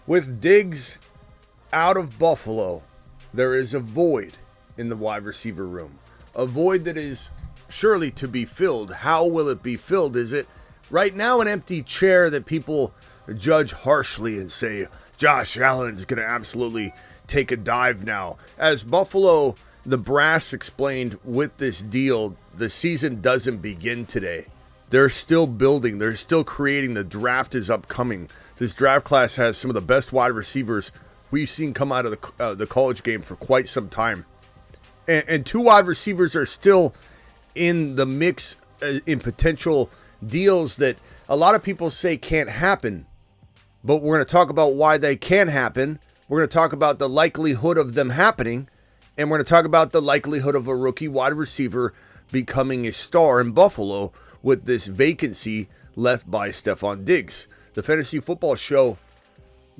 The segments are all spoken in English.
With Diggs out of Buffalo, there is a void in the wide receiver room. A void that is surely to be filled. How will it be filled? Is it right now an empty chair that people judge harshly and say, Josh Allen's going to absolutely take a dive now? As Buffalo, the brass explained with this deal, the season doesn't begin today. They're still building. They're still creating. The draft is upcoming. This draft class has some of the best wide receivers we've seen come out of the college game for quite some time. And two wide receivers are still in the mix in potential deals that a lot of people say can't happen. But we're going to talk about why they can happen. We're going to talk about the likelihood of them happening. And we're going to talk about the likelihood of a rookie wide receiver becoming a star in Buffalo with this vacancy left by Stefon Diggs. The Fantasy Football Show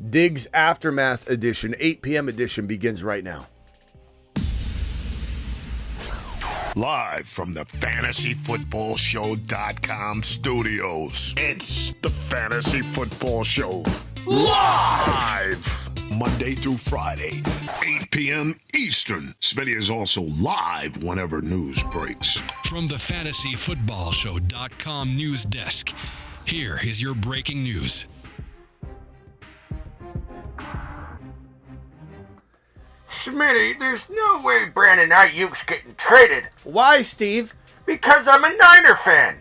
Diggs Aftermath Edition, 8 p.m. edition begins right now. Live from the FantasyFootballShow.com studios. It's the Fantasy Football Show. Live! Monday through Friday, 8 p.m. Eastern. Smitty is also live whenever news breaks. From the FantasyFootballShow.com news desk, here is your breaking news. Smitty, there's no way Brandon Aiyuk's getting traded. Why, Steve? Because I'm a Niner fan.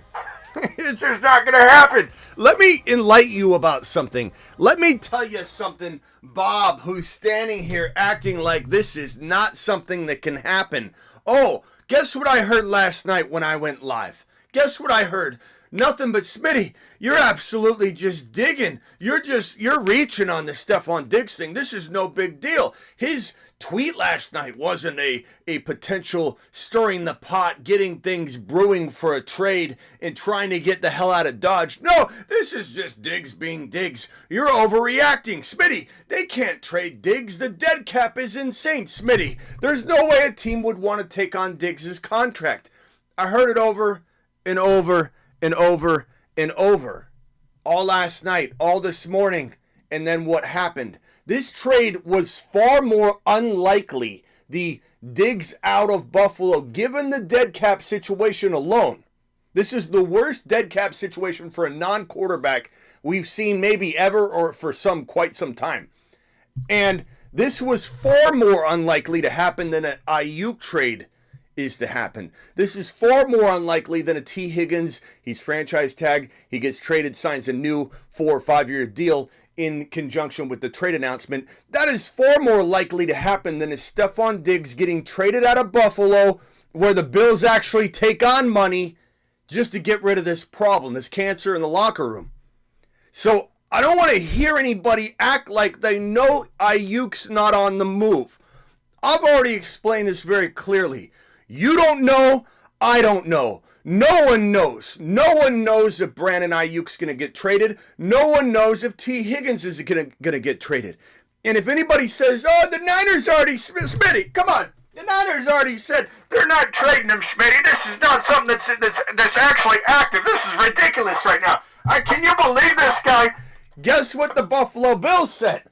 This is not going to happen. Let me enlighten you about something. Let me tell you something, Bob, who's standing here acting like this is not something that can happen. Oh, guess what I heard last night when I went live? Guess what I heard? Nothing but, Smitty, you're absolutely just digging. You're reaching on the Stefon Diggs thing. This is no big deal. His tweet last night wasn't a potential stirring the pot, getting things brewing for a trade and trying to get the hell out of Dodge. No, this is just Diggs being Diggs. You're overreacting. Smitty, they can't trade Diggs. The dead cap is insane, Smitty. There's no way a team would want to take on Diggs' contract. I heard it over and over and over and over. All last night, all this morning, and then what happened? This trade was far more unlikely, the Diggs out of Buffalo, given the dead cap situation alone. This is the worst dead cap situation for a non-quarterback we've seen maybe ever or for quite some time. And this was far more unlikely to happen than an Aiyuk trade is to happen. This is far more unlikely than a T. Higgins. He's franchise tag. He gets traded, signs a new 4 or 5 year deal in conjunction with the trade announcement. That is far more likely to happen than a Stefon Diggs getting traded out of Buffalo, where the Bills actually take on money just to get rid of this problem, this cancer in the locker room. So I don't want to hear anybody act like they know Aiyuk's not on the move. I've already explained this very clearly. You don't know, I don't know. No one knows. No one knows if Brandon Aiyuk's going to get traded. No one knows if T. Higgins is going to get traded. And if anybody says, oh, the Niners already, Smitty, come on. The Niners already said They're not trading him, Smitty. This is not something that's actually active. This is ridiculous right now. Can you believe this guy? Guess what the Buffalo Bills said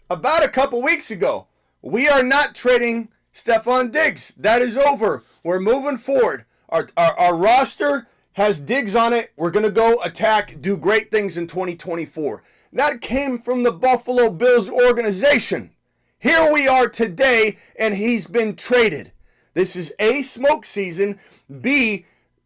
about a couple weeks ago? We are not trading Stefon Diggs. That is over. We're moving forward. Our roster has Diggs on it. We're going to go attack, do great things in 2024. That came from the Buffalo Bills organization. Here we are today, and he's been traded. This is A, smoke season. B,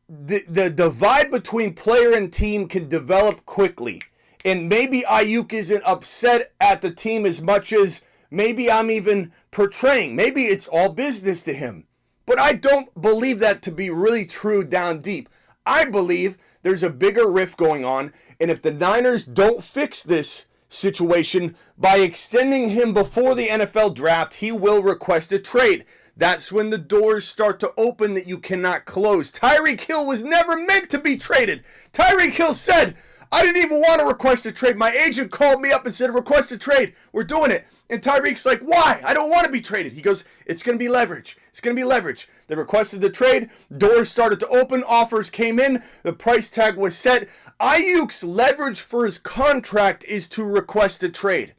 the divide between player and team can develop quickly. And maybe Aiyuk isn't upset at the team as much as maybe I'm even portraying. Maybe it's all business to him. But I don't believe that to be really true down deep. I believe there's a bigger rift going on, and if the Niners don't fix this situation by extending him before the NFL draft, he will request a trade. That's when the doors start to open that you cannot close. Tyreek Hill was never meant to be traded. Tyreek Hill said, I didn't even want to request a trade. My agent called me up and said, request a trade. We're doing it. And Tyreek's like, why? I don't want to be traded. He goes, it's going to be leverage. It's going to be leverage. They requested the trade. Doors started to open. Offers came in. The price tag was set. Aiyuk's leverage for his contract is to request a trade.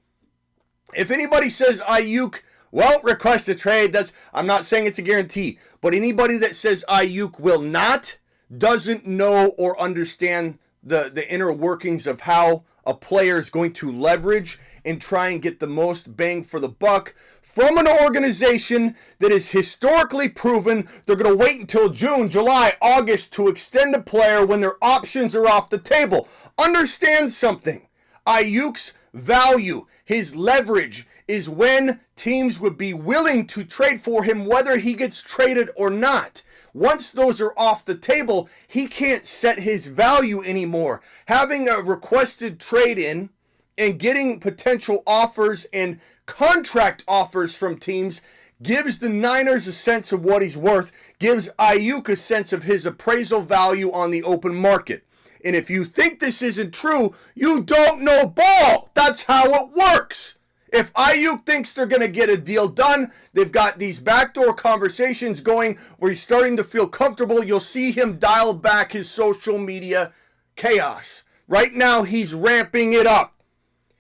If anybody says Aiyuk, well, request a trade, I'm not saying it's a guarantee, but anybody that says Aiyuk will not doesn't know or understand the inner workings of how a player is going to leverage and try and get the most bang for the buck from an organization that is historically proven they're going to wait until June, July, August to extend a player when their options are off the table. Understand something. Aiyuk's value, his leverage, is when teams would be willing to trade for him whether he gets traded or not. Once those are off the table, he can't set his value anymore. Having a requested trade in and getting potential offers and contract offers from teams gives the Niners a sense of what he's worth, gives Aiyuk a sense of his appraisal value on the open market. And if you think this isn't true, you don't know ball. That's how it works. If Aiyuk thinks they're going to get a deal done, they've got these backdoor conversations going where he's starting to feel comfortable. You'll see him dial back his social media chaos. Right now, he's ramping it up.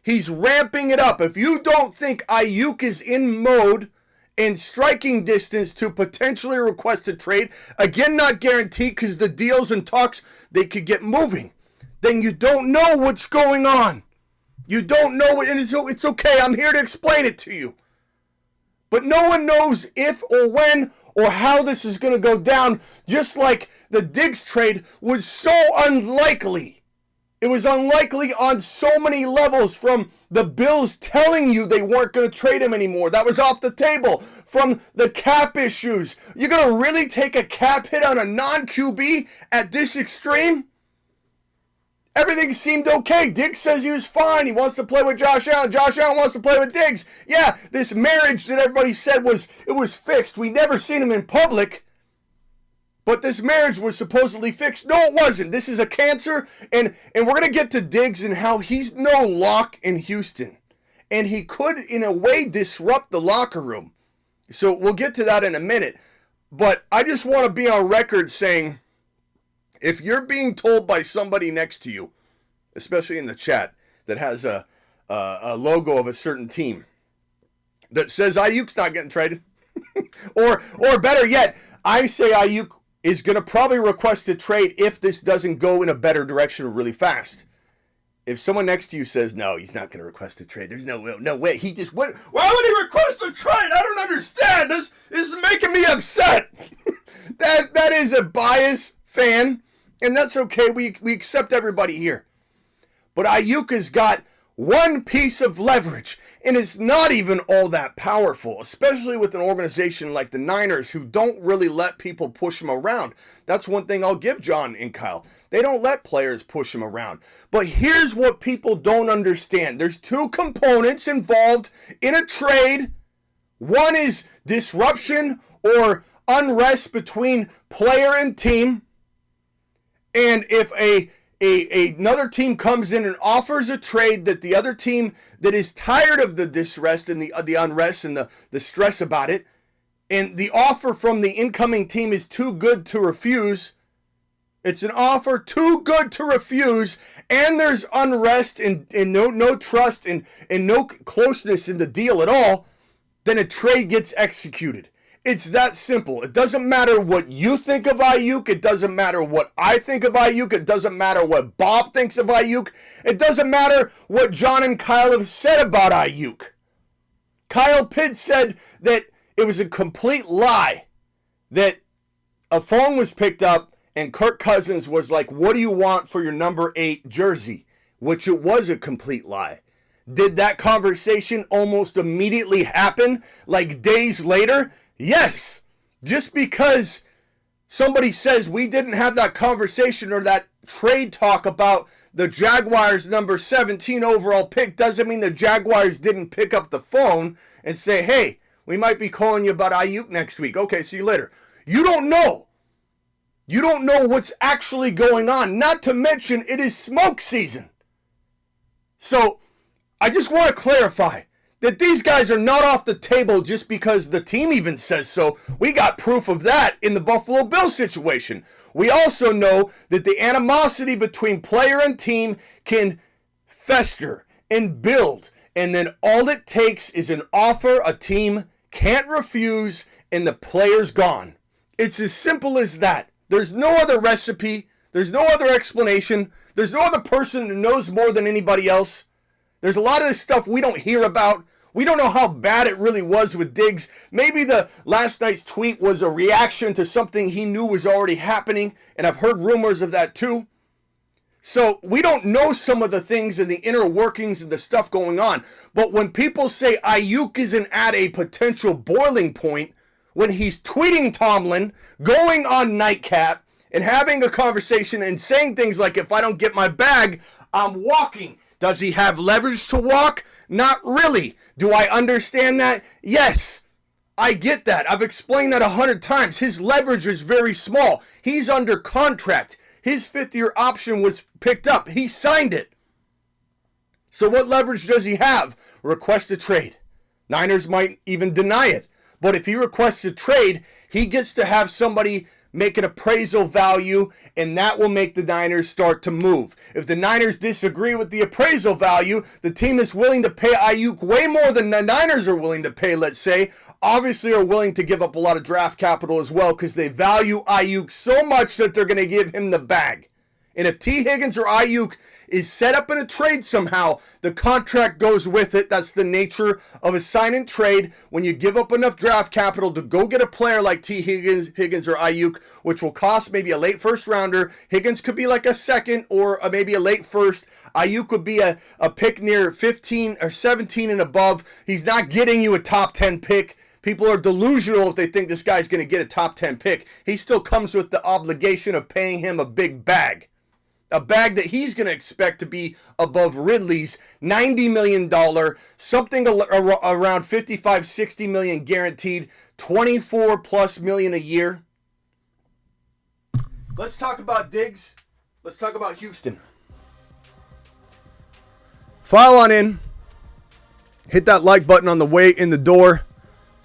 He's ramping it up. If you don't think Aiyuk is in mode and striking distance to potentially request a trade, again, not guaranteed because the deals and talks, they could get moving, then you don't know what's going on. You don't know it, and it's okay. I'm here to explain it to you. But no one knows if or when or how this is going to go down, just like the Diggs trade was so unlikely. It was unlikely on so many levels, from the Bills telling you they weren't going to trade him anymore. That was off the table. From the cap issues. You're going to really take a cap hit on a non-QB at this extreme? Everything seemed okay. Diggs says he was fine. He wants to play with Josh Allen. Josh Allen wants to play with Diggs. Yeah, this marriage that everybody said was fixed. We never seen him in public. But this marriage was supposedly fixed. No, it wasn't. This is a cancer. And we're going to get to Diggs and how he's no lock in Houston. And he could, in a way, disrupt the locker room. So we'll get to that in a minute. But I just want to be on record saying, if you're being told by somebody next to you, especially in the chat, that has a logo of a certain team that says Aiyuk's not getting traded, or better yet, I say Aiyuk is going to probably request a trade if this doesn't go in a better direction really fast. If someone next to you says, no, he's not going to request a trade, there's no way. He just went, why would he request a trade? I don't understand. This is making me upset. That is a biased fan. And that's okay. We accept everybody here. But Aiyuk has got one piece of leverage, and it's not even all that powerful, especially with an organization like the Niners, who don't really let people push him around. That's one thing I'll give John and Kyle. They don't let players push him around. But here's what people don't understand. There's two components involved in a trade. One is disruption or unrest between player and team. And if another team comes in and offers a trade that the other team that is tired of the disrest and the unrest and the stress about it, and the offer from the incoming team is too good to refuse, it's an offer too good to refuse, and there's unrest and no trust and no closeness in the deal at all, then a trade gets executed. It's that simple. It doesn't matter what you think of Aiyuk. It doesn't matter what I think of Aiyuk. It doesn't matter what Bob thinks of Aiyuk. It doesn't matter what John and Kyle have said about Aiyuk. Kyle Pitt said that it was a complete lie, that a phone was picked up and Kirk Cousins was like, what do you want for your number 8 jersey? Which it was a complete lie. Did that conversation almost immediately happen, like days later? Yes, just because somebody says we didn't have that conversation or that trade talk about the Jaguars' number 17 overall pick doesn't mean the Jaguars didn't pick up the phone and say, hey, we might be calling you about Aiyuk next week. Okay, see you later. You don't know. You don't know what's actually going on. Not to mention, it is smoke season. So I just want to clarify that these guys are not off the table just because the team even says so. We got proof of that in the Buffalo Bills situation. We also know that the animosity between player and team can fester and build and then all it takes is an offer a team can't refuse, and the player's gone. It's as simple as that. There's no other recipe. There's no other explanation. There's no other person who knows more than anybody else. There's a lot of this stuff we don't hear about. We don't know how bad it really was with Diggs. Maybe the last night's tweet was a reaction to something he knew was already happening, and I've heard rumors of that too. So we don't know some of the things and the inner workings and the stuff going on. But when people say Aiyuk isn't at a potential boiling point, when he's tweeting Tomlin, going on Nightcap, and having a conversation and saying things like, if I don't get my bag, I'm walking. Does he have leverage to walk? Not really. Do I understand that? Yes. I get that. I've explained that 100 times. His leverage is very small. He's under contract. His fifth-year option was picked up. He signed it. So what leverage does he have? Request a trade. Niners might even deny it. But if he requests a trade, he gets to have somebody make an appraisal value, and that will make the Niners start to move. If the Niners disagree with the appraisal value, the team is willing to pay Aiyuk way more than the Niners are willing to pay, let's say. Obviously are willing to give up a lot of draft capital as well because they value Aiyuk so much that they're going to give him the bag. And if T. Higgins or Aiyuk is set up in a trade somehow, the contract goes with it. That's the nature of a sign and trade. When you give up enough draft capital to go get a player like T. Higgins or Aiyuk, which will cost maybe a late first rounder. Higgins could be like a second or maybe a late first. Aiyuk would be a pick near 15 or 17 and above. He's not getting you a top 10 pick. People are delusional if they think this guy's going to get a top 10 pick. He still comes with the obligation of paying him a big bag. A bag that he's going to expect to be above Ridley's $90 million, something around 55, 60 million guaranteed, 24 plus million a year. Let's talk about Diggs. Let's talk about Houston. File on in. Hit that like button on the way in the door.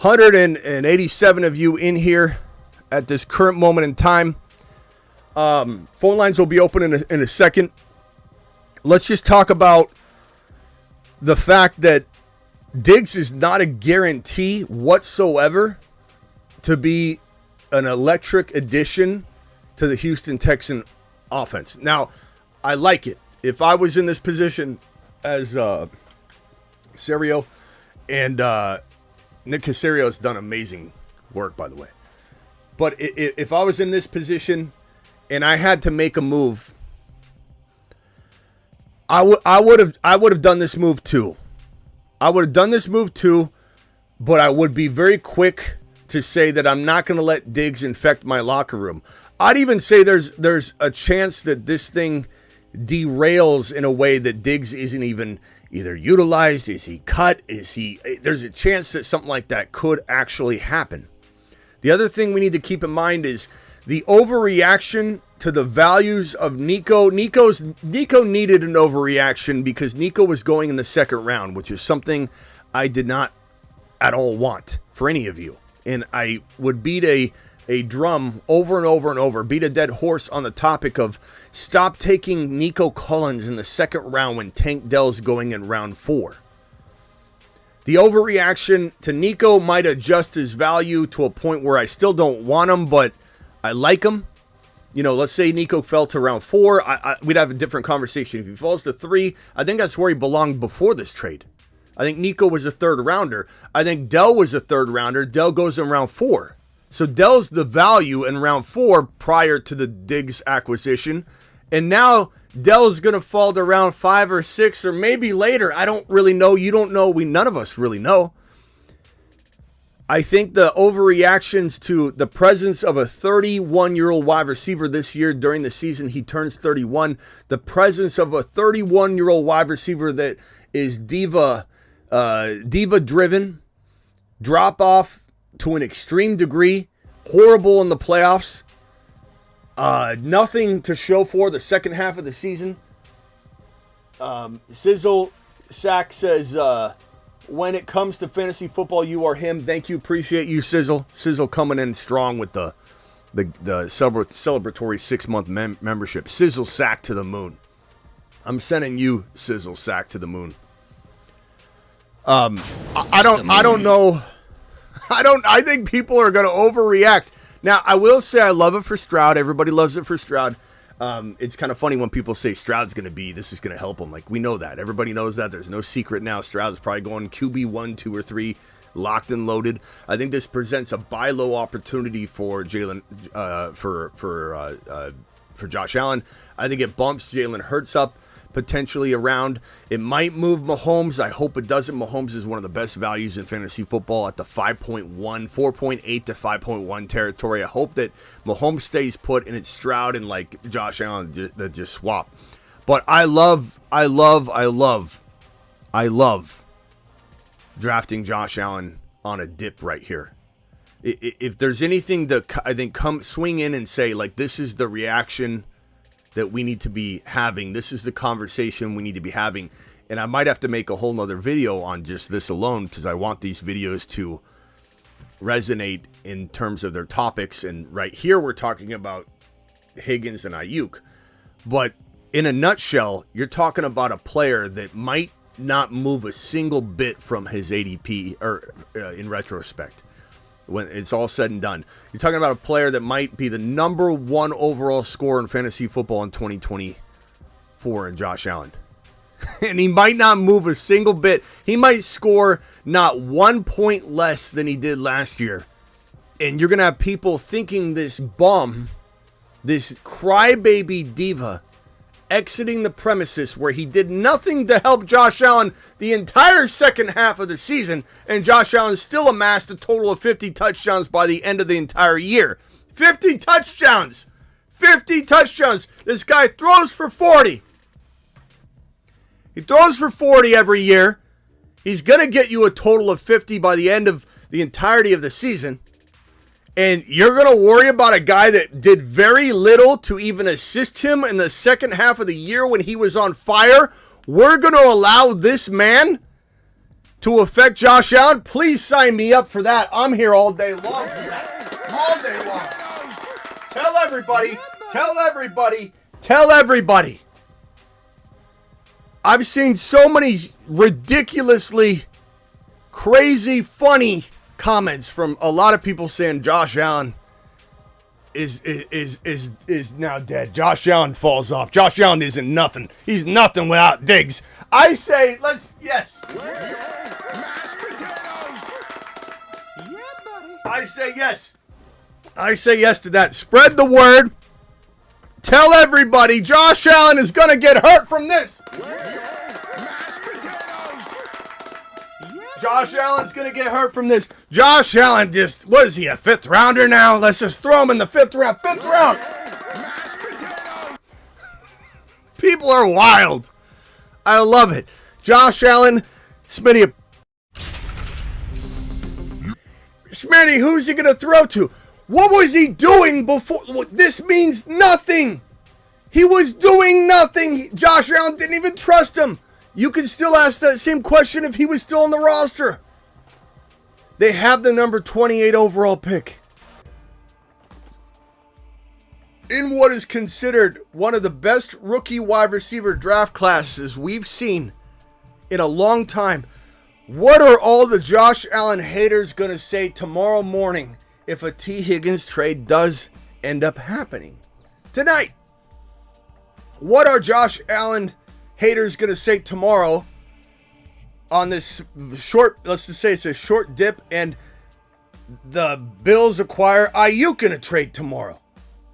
187 of you in here at this current moment in time. Phone lines will be open in a second. Let's just talk about the fact that Diggs is not a guarantee whatsoever to be an electric addition to the Houston Texan offense. Now, I like it. If I was in this position as Caserio, and Nick Caserio has done amazing work, by the way. But if I was in this position and I had to make a move, I would have done this move too. I would have done this move too, but I would be very quick to say that I'm not going to let Diggs infect my locker room. I'd even say there's a chance that this thing derails in a way that Diggs isn't even either utilized. Is he cut? There's a chance that something like that could actually happen. The other thing we need to keep in mind is the overreaction to the values of Nico. Nico needed an overreaction because Nico was going in the second round, which is something I did not at all want for any of you. And I would beat a drum over and over and over, beat a dead horse on the topic of stop taking Nico Collins in the second round when Tank Dell's going in round 4. The overreaction to Nico might adjust his value to a point where I still don't want him, but I like him. You know, let's say Nico fell to round 4. We'd have a different conversation. If he falls to 3, I think that's where he belonged before this trade. I think Nico was a third rounder. I think Dell was a third rounder. Dell goes in round 4. So Dell's the value in round 4 prior to the Diggs acquisition. And now Dell's going to fall to round 5 or 6 or maybe later. I don't really know. You don't know. None of us really know. I think the overreactions to the presence of a 31-year-old wide receiver this year during the season, he turns 31. The presence of a 31-year-old wide receiver that is diva-driven, drop off to an extreme degree, horrible in the playoffs, nothing to show for the second half of the season. Sizzle Sack says, when it comes to fantasy football, you are him. Thank you. Appreciate you, Sizzle. Sizzle coming in strong with the celebratory 6-month membership. Sizzle Sack to the moon. I'm sending you Sizzle Sack to the moon. I don't know. I think people are going to overreact. Now, I will say I love it for Stroud. Everybody loves it for Stroud. It's kind of funny when people say Stroud's going to be, this is going to help him. Like, we know that. Everybody knows that. There's no secret now. Stroud's probably going QB 1, 2, or 3, locked and loaded. I think this presents a buy low opportunity for Jalen, for Josh Allen. I think it bumps Jalen Hurts up potentially around. It might move Mahomes. I hope it doesn't. Mahomes is one of the best values in fantasy football at the 4.8 to 5.1 territory. I hope that Mahomes stays put and it's Stroud and like Josh Allen that just swap. But I love drafting Josh Allen on a dip right here. If there's anything that I think come swing in and say like, this is the reaction that we need to be having. This is the conversation we need to be having. And I might have to make a whole nother video on just this alone because I want these videos to resonate in terms of their topics. And right here, we're talking about Higgins and Aiyuk. But in a nutshell, you're talking about a player that might not move a single bit from his ADP or in retrospect. When it's all said and done, you're talking about a player that might be the number 1 overall scorer in fantasy football in 2024 in Josh Allen. And he might not move a single bit. He might score not 1 point less than he did last year. And you're going to have people thinking this bum, this crybaby diva, exiting the premises where he did nothing to help Josh Allen the entire second half of the season, and Josh Allen still amassed a total of 50 touchdowns by the end of the entire year. 50 touchdowns! 50 touchdowns! This guy throws for 40. He throws for 40 every year. He's going to get you a total of 50 by the end of the entirety of the season. And you're going to worry about a guy that did very little to even assist him in the second half of the year when he was on fire? We're going to allow this man to affect Josh Allen? Please sign me up for that. I'm here all day long for that. All day long. Tell everybody. Tell everybody. Tell everybody. I've seen so many ridiculously crazy, funny comments from a lot of people saying Josh Allen is now dead. Josh Allen falls off. Josh Allen isn't nothing. He's nothing without Diggs. I say yes. I say yes. I say yes to that. Spread the word. Tell everybody Josh Allen is going to get hurt from this. Josh Allen's going to get hurt from this. Josh Allen what is he, a 5th rounder now? Let's just throw him in the 5th round. 5th round. People are wild. I love it. Josh Allen, Smitty, who's he going to throw to? What was he doing before? This means nothing. He was doing nothing. Josh Allen didn't even trust him. You can still ask that same question if he was still on the roster. They have the number 28 overall pick. In what is considered one of the best rookie wide receiver draft classes we've seen in a long time, what are all the Josh Allen haters going to say tomorrow morning if a T. Higgins trade does end up happening tonight? What are Josh Allen haters going to say tomorrow on this short, let's just say it's a short dip, and the Bills acquire Aiyuk in a trade tomorrow?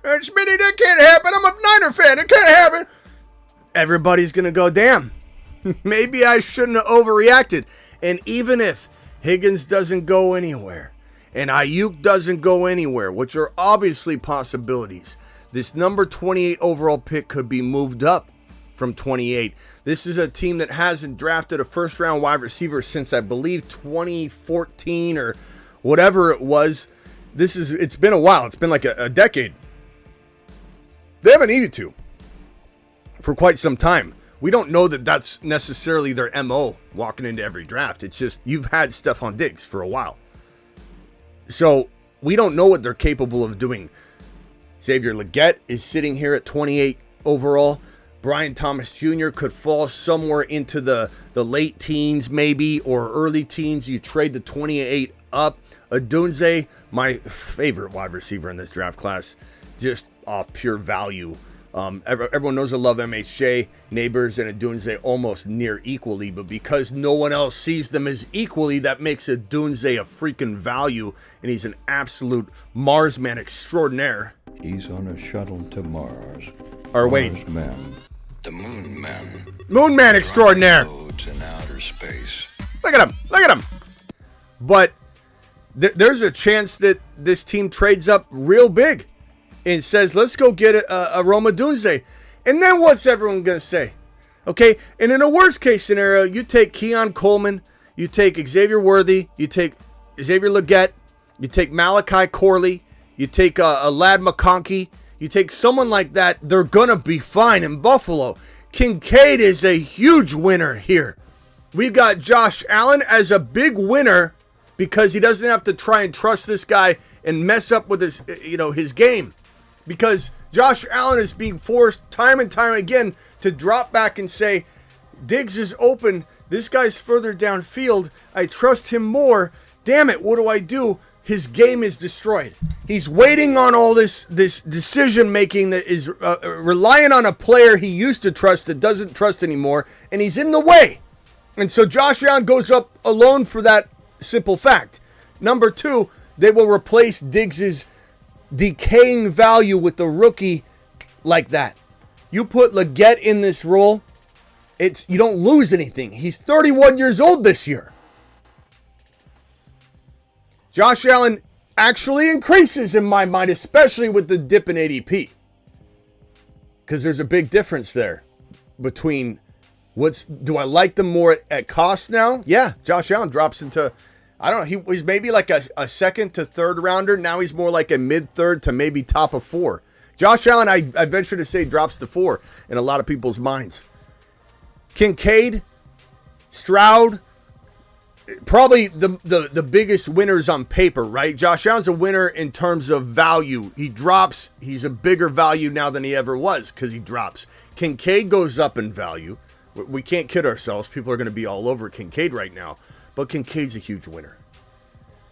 Smitty, that can't happen. I'm a Niner fan. It can't happen. Everybody's going to go, damn, maybe I shouldn't have overreacted. And even if Higgins doesn't go anywhere and Aiyuk doesn't go anywhere, which are obviously possibilities, this number 28 overall pick could be moved up from 28. This is a team that hasn't drafted a first-round wide receiver since, I believe, 2014 or whatever it was. It's been a while. It's been like a decade. They haven't needed to for quite some time. We don't know that that's necessarily their MO walking into every draft. It's just you've had Stephon Diggs for a while. So we don't know what they're capable of doing. Xavier Legette is sitting here at 28 overall. Brian Thomas Jr. could fall somewhere into the late teens maybe, or early teens. You trade the 28 up. Odunze, my favorite wide receiver in this draft class, just off pure value. Everyone knows I love MHJ, Neighbors, and Odunze almost near equally, but because no one else sees them as equally, that makes Odunze a freaking value, and he's an absolute Marsman extraordinaire. He's on a shuttle to Mars. Or wait. Marsman. The Moon Man. Moon Man extraordinaire. Roads in outer space. Look at him. Look at him. But there's a chance that this team trades up real big and says, let's go get a Rome Odunze. And then what's everyone going to say? Okay, and in a worst case scenario, you take Keon Coleman, you take Xavier Worthy, you take Xavier Legette, you take Malachi Corley, you take a Lad McConkey, you take someone like that, they're going to be fine in Buffalo. Kincaid is a huge winner here. We've got Josh Allen as a big winner because he doesn't have to try and trust this guy and mess up with his game. Because Josh Allen is being forced time and time again to drop back and say, Diggs is open. This guy's further downfield. I trust him more. Damn it, what do I do? His game is destroyed. He's waiting on all this decision making that is relying on a player he used to trust that doesn't trust anymore, and he's in the way. And so Josh Allen goes up alone for that simple fact. Number two, they will replace Diggs's decaying value with the rookie like that. You put Legette in this role, you don't lose anything. He's 31 years old this year. Josh Allen actually increases in my mind, especially with the dip in ADP. Because there's a big difference there between do I like them more at cost now? Yeah, Josh Allen drops into, I don't know, he was maybe like a second to third rounder. Now he's more like a mid-third to maybe top of 4. Josh Allen, I venture to say, drops to 4 in a lot of people's minds. Kincaid, Stroud, probably the biggest winners on paper, right? Josh Allen's a winner in terms of value. He drops. He's a bigger value now than he ever was because he drops. Kincaid goes up in value. We can't kid ourselves. People are going to be all over Kincaid right now. But Kincaid's a huge winner.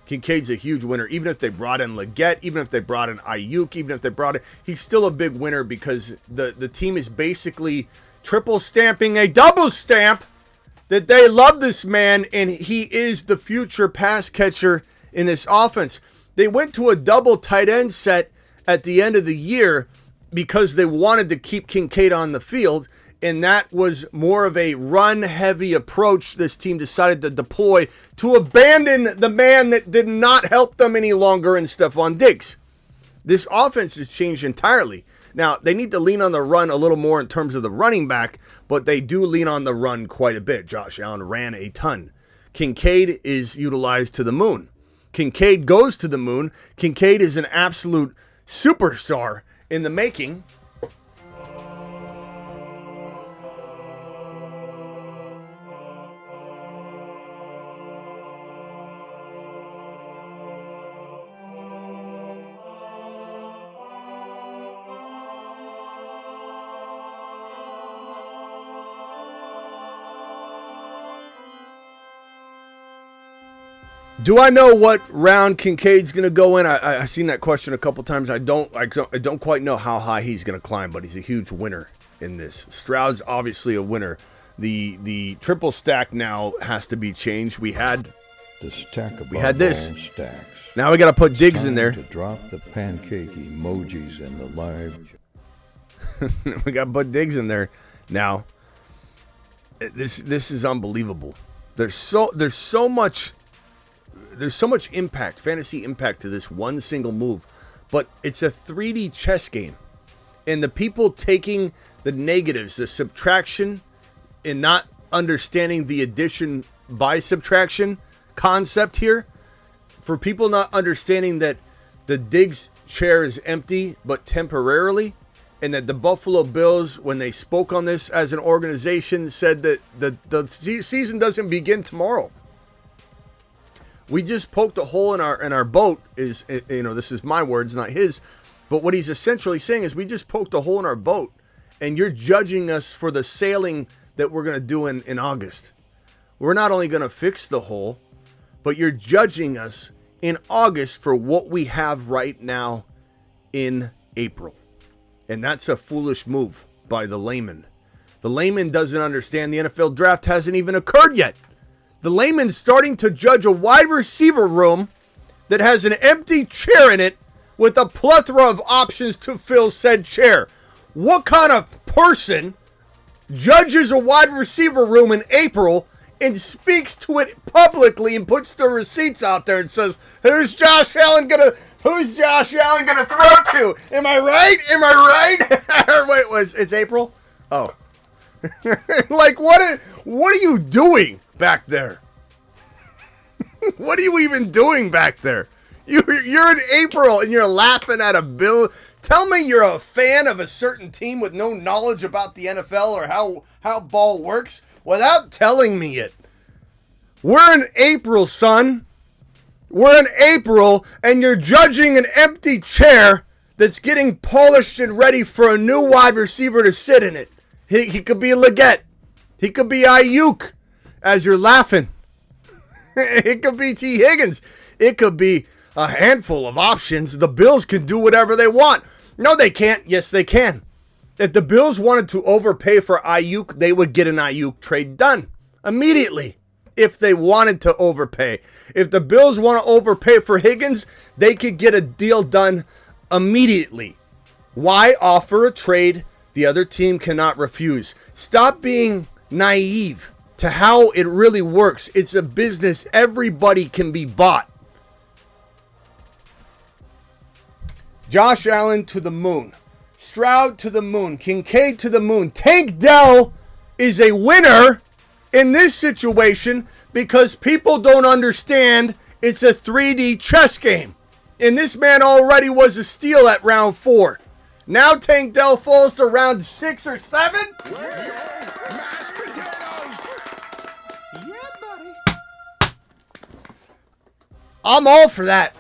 Kincaid's a huge winner. Even if they brought in Legette, even if they brought in Aiyuk, even if they brought in... He's still a big winner because the team is basically triple stamping a double stamp that they love this man, and he is the future pass catcher in this offense. They went to a double tight end set at the end of the year because they wanted to keep Kincaid on the field, and that was more of a run-heavy approach this team decided to deploy to abandon the man that did not help them any longer in Stephon Diggs. This offense has changed entirely. Now, they need to lean on the run a little more in terms of the running back, but they do lean on the run quite a bit. Josh Allen ran a ton. Kincaid is utilized to the moon. Kincaid goes to the moon. Kincaid is an absolute superstar in the making. Do I know what round Kincaid's going to go in? I've seen that question a couple times. I don't quite know how high he's going to climb, but he's a huge winner in this. Stroud's obviously a winner. The triple stack now has to be changed. We had this. Stacks. Now we got to put Diggs in there. To drop the pancake emojis in the live. We got to put Diggs in there. Now, this is unbelievable. There's so much impact, fantasy impact to this one single move, but it's a 3D chess game. And the people taking the negatives, the subtraction, and not understanding the addition by subtraction concept here, for people not understanding that the Diggs chair is empty, but temporarily, and that the Buffalo Bills, when they spoke on this as an organization, said that the season doesn't begin tomorrow. We just poked a hole in our boat. This is my words, not his. But what he's essentially saying is we just poked a hole in our boat, and you're judging us for the sailing that we're going to do in August. We're not only going to fix the hole, but you're judging us in August for what we have right now in April. And that's a foolish move by the layman. The layman doesn't understand the NFL draft hasn't even occurred yet. The layman's starting to judge a wide receiver room that has an empty chair in it with a plethora of options to fill said chair. What kind of person judges a wide receiver room in April and speaks to it publicly and puts the receipts out there and says, who's Josh Allen gonna throw to? Am I right? Wait, it's April? Oh. Like, what are you doing back there? What are you even doing back there? You're in April and you're laughing at a bill. Tell me you're a fan of a certain team with no knowledge about the NFL or how ball works without telling me it. We're in April, son. We're in April and you're judging an empty chair that's getting polished and ready for a new wide receiver to sit in it. He could be Leggett. He could be Aiyuk as you're laughing. It could be T. Higgins. It could be a handful of options. The Bills can do whatever they want. No, they can't. Yes, they can. If the Bills wanted to overpay for Aiyuk, they would get an Aiyuk trade done immediately if they wanted to overpay. If the Bills want to overpay for Higgins, they could get a deal done immediately. Why offer a trade the other team cannot refuse? Stop being naive to how it really works. It's a business. Everybody can be bought. Josh Allen to the moon. Stroud to the moon. Kincaid to the moon. Tank Dell is a winner in this situation because people don't understand it's a 3D chess game. And this man already was a steal at round 4. Now Tank Dell falls to round 6 or 7. Mashed potatoes. Yeah, buddy. I'm all for that.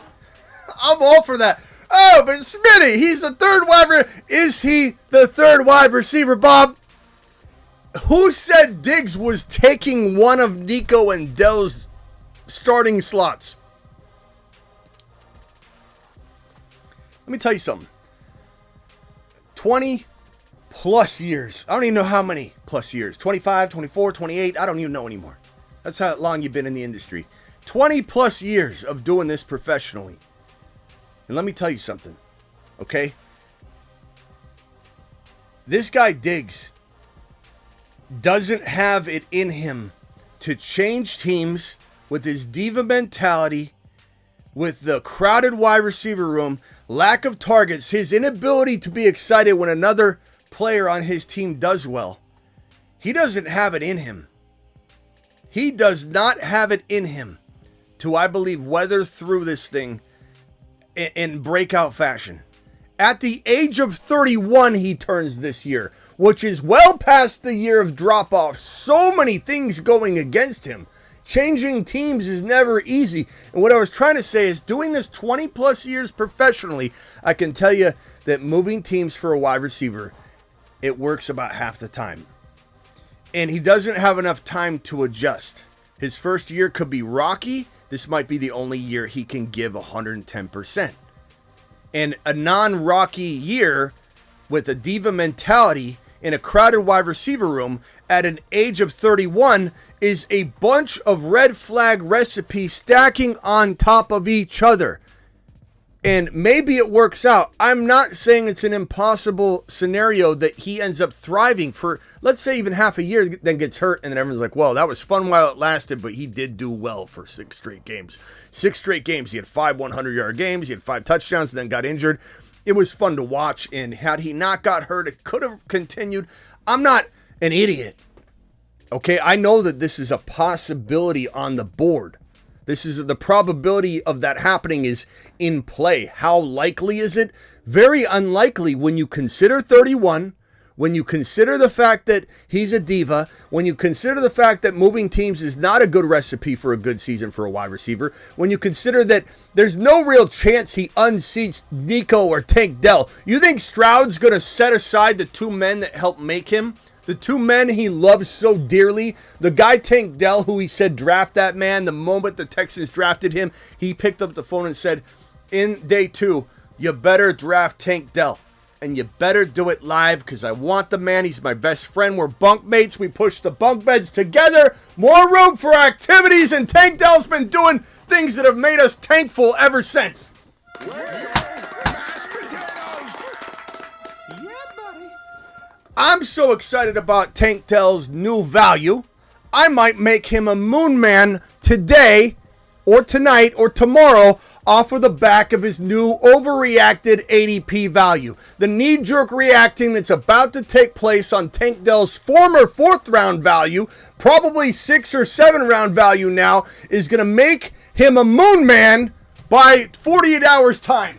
Oh, but Smitty, he's the third wide receiver. Is he the third wide receiver, Bob? Who said Diggs was taking one of Nico and Dell's starting slots? Let me tell you something. 20 plus years. I don't even know how many plus years. 25, 24, 28. I don't even know anymore. That's how long you've been in the industry. 20 plus years of doing this professionally. And let me tell you something, okay? This guy Diggs doesn't have it in him to change teams with his diva mentality, with the crowded wide receiver room, lack of targets, his inability to be excited when another player on his team does well. He doesn't have it in him. He does not have it in him to, I believe, weather through this thing in breakout fashion. At the age of 31, he turns this year, which is well past the year of drop-off. So many things going against him. Changing teams is never easy. And what I was trying to say is, doing this 20 plus years professionally, I can tell you that moving teams for a wide receiver, it works about half the time. And he doesn't have enough time to adjust. His first year could be rocky. This might be the only year he can give 110%. And a non-rocky year with a diva mentality in a crowded wide receiver room at an age of 31 is a bunch of red flag recipes stacking on top of each other. And maybe it works out. I'm not saying it's an impossible scenario that he ends up thriving for, let's say, even half a year, then gets hurt, and then everyone's like, well, that was fun while it lasted, but he did do well for 6 straight games. 6 straight games. He had 5 100-yard games. He had 5 touchdowns, and then got injured. It was fun to watch, and had he not got hurt, it could have continued. I'm not an idiot. Okay, I know that this is a possibility on the board. This is the probability of that happening is in play. How likely is it? Very unlikely when you consider 31, when you consider the fact that he's a diva, when you consider the fact that moving teams is not a good recipe for a good season for a wide receiver, when you consider that there's no real chance he unseats Nico or Tank Dell, you think Stroud's going to set aside the two men that helped make him? The two men he loves so dearly? The guy Tank Dell, who he said draft that man, the moment the Texans drafted him, he picked up the phone and said, in day 2, you better draft Tank Dell. And you better do it live because I want the man. He's my best friend. We're bunk mates. We push the bunk beds together. More room for activities. And Tank Dell's been doing things that have made us thankful ever since. I'm so excited about Tank Dell's new value. I might make him a moon man today or tonight or tomorrow off of the back of his new overreacted ADP value. The knee-jerk reacting that's about to take place on Tank Dell's former 4th round value, probably 6th or 7th round value now, is going to make him a moon man by 48 hours time.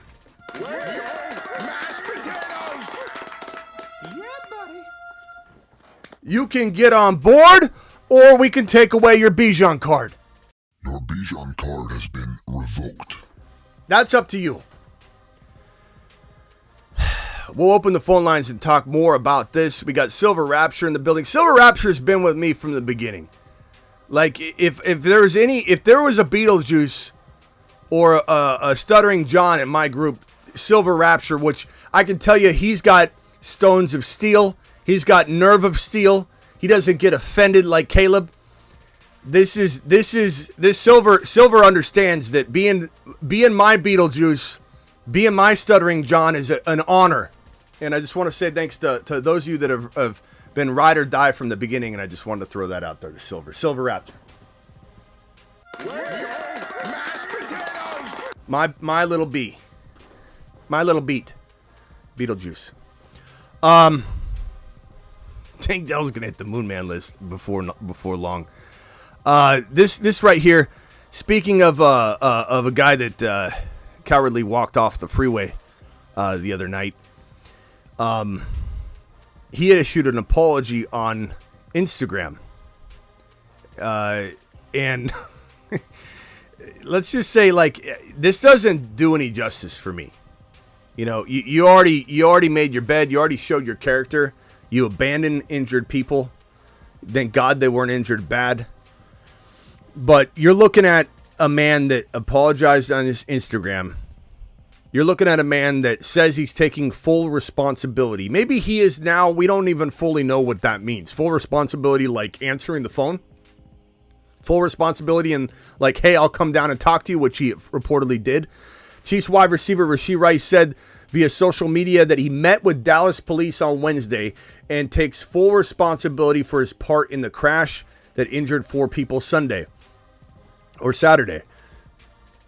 You can get on board, or we can take away your Bijan card. Your Bijan card has been revoked. That's up to you. We'll open the phone lines and talk more about this. We got Silver Rapture in the building. Silver Rapture's been with me from the beginning. Like, if there was a Beetlejuice or a Stuttering John in my group, Silver Rapture, which I can tell you he's got stones of steel. He's got nerve of steel. He doesn't get offended like Caleb. This Silver understands that being my Beetlejuice, being my Stuttering John is an honor. And I just want to say thanks to those of you that have been ride or die from the beginning, and I just wanted to throw that out there to Silver. Silver Raptor. My little bee. My little beat. Beetlejuice. Tank Dell's gonna hit the Moon Man list before long. This right here, speaking of a guy that cowardly walked off the freeway the other night, he had issued an apology on Instagram, and let's just say, like, this doesn't do any justice for me. You know, you already made your bed, you already showed your character, you abandoned injured people. Thank God they weren't injured bad. But you're looking at a man that apologized on his Instagram. You're looking at a man that says he's taking full responsibility. Maybe he is now. We don't even fully know what that means. Full responsibility, like answering the phone. Full responsibility and like, hey, I'll come down and talk to you, which he reportedly did. Chiefs wide receiver Rashee Rice said via social media that he met with Dallas police on Wednesday and takes full responsibility for his part in the crash that injured 4 people Sunday or Saturday.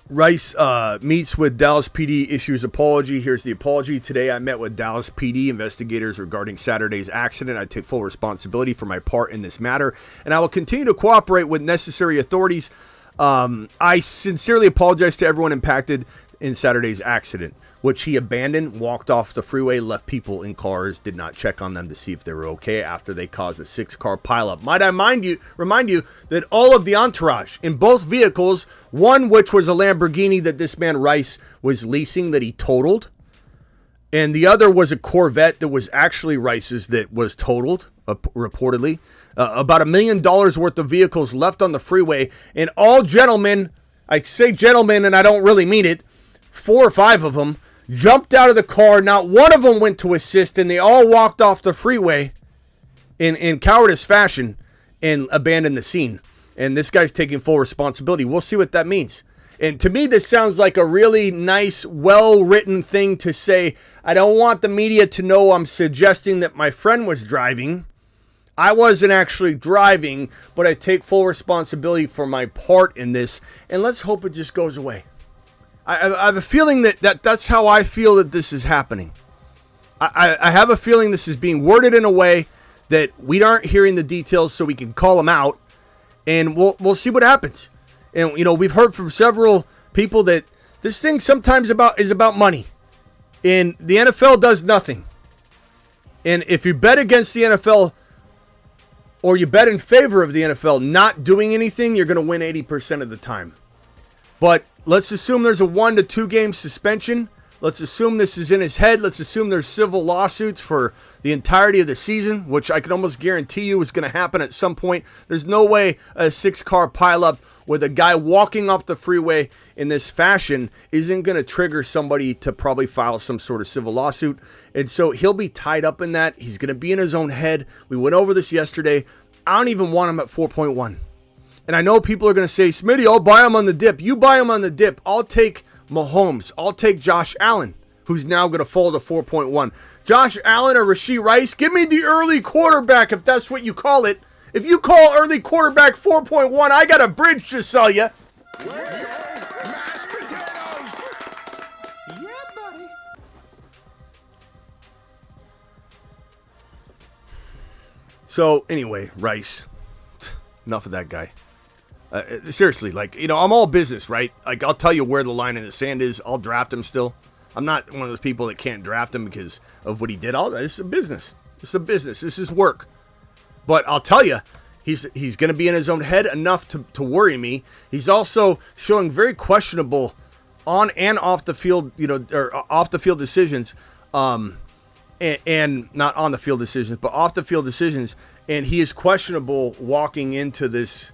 Rice meets with Dallas PD, issues apology. Here's the apology. Today I met with Dallas PD investigators regarding Saturday's accident. I take full responsibility for my part in this matter, and I will continue to cooperate with necessary authorities. I sincerely apologize to everyone impacted in Saturday's accident, which he abandoned, walked off the freeway, left people in cars, did not check on them to see if they were okay after they caused a 6-car pileup. Might I remind you that all of the entourage in both vehicles, one which was a Lamborghini that this man Rice was leasing that he totaled, and the other was a Corvette that was actually Rice's that was totaled, reportedly. About $1 million worth of vehicles left on the freeway, and all gentlemen, I say gentlemen and I don't really mean it, 4 or 5 of them, jumped out of the car. Not one of them went to assist, and they all walked off the freeway in cowardice fashion and abandoned the scene. And this guy's taking full responsibility. We'll see what that means. And to me, this sounds like a really nice, well-written thing to say. I don't want the media to know I'm suggesting that my friend was driving. I wasn't actually driving, but I take full responsibility for my part in this. And let's hope it just goes away. I have a feeling that's how I feel that this is happening. I have a feeling this is being worded in a way that we aren't hearing the details so we can call them out, and we'll see what happens. And, you know, we've heard from several people that this thing sometimes is about money, and the NFL does nothing. And if you bet against the NFL or you bet in favor of the NFL not doing anything, you're going to win 80% of the time. But let's assume there's a 1 to 2 game suspension. Let's assume this is in his head. Let's assume there's civil lawsuits for the entirety of the season, which I can almost guarantee you is going to happen at some point. There's no way a 6-car pileup with a guy walking up the freeway in this fashion isn't going to trigger somebody to probably file some sort of civil lawsuit. And so he'll be tied up in that. He's going to be in his own head. We went over this yesterday. I don't even want him at 4.1. And I know people are going to say, Smitty, I'll buy him on the dip. You buy him on the dip. I'll take Mahomes. I'll take Josh Allen, who's now going to fall to 4.1. Josh Allen or Rashee Rice, give me the early quarterback if that's what you call it. If you call early quarterback 4.1, I got a bridge to sell you. Mashed potatoes. Yeah, buddy. So, anyway, Rice. Enough of that guy. Seriously, like, you know, I'm all business, right? Like, I'll tell you where the line in the sand is. I'll draft him still. I'm not one of those people that can't draft him because of what he did. All that. This is a business. This is a business. This is work. But I'll tell you, he's going to be in his own head enough to worry me. He's also showing very questionable on and off the field, you know, or off the field decisions, and not on the field decisions, but off the field decisions. And he is questionable walking into this,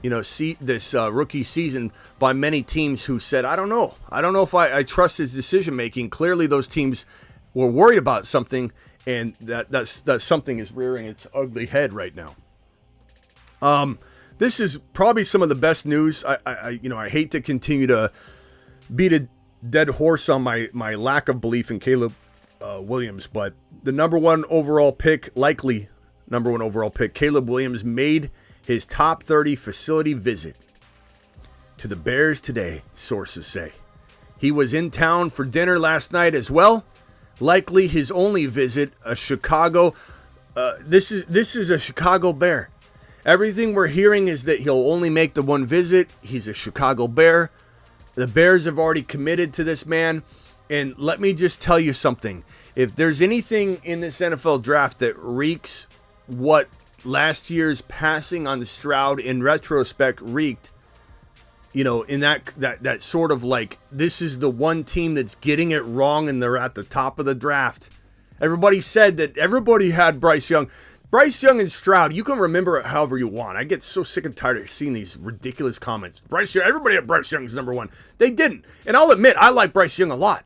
you know, this rookie season by many teams who said, I don't know if I trust his decision making. Clearly, those teams were worried about something. And that something is rearing its ugly head right now. This is probably some of the best news. I hate to continue to beat a dead horse on my lack of belief in Caleb Williams, but the likely number one overall pick, Caleb Williams, made his top 30 facility visit to the Bears today, sources say. He was in town for dinner last night as well. Likely his only visit, a Chicago. This is a Chicago Bear. Everything we're hearing is that he'll only make the one visit. He's a Chicago Bear. The Bears have already committed to this man. And let me just tell you something. If there's anything in this NFL draft that reeks what last year's passing on Stroud in retrospect reeked, you know, in that sort of like, this is the one team that's getting it wrong and they're at the top of the draft. Everybody said that everybody had Bryce Young. Bryce Young and Stroud, you can remember it however you want. I get so sick and tired of seeing these ridiculous comments. Bryce Young, everybody had Bryce Young as number one. They didn't. And I'll admit, I like Bryce Young a lot.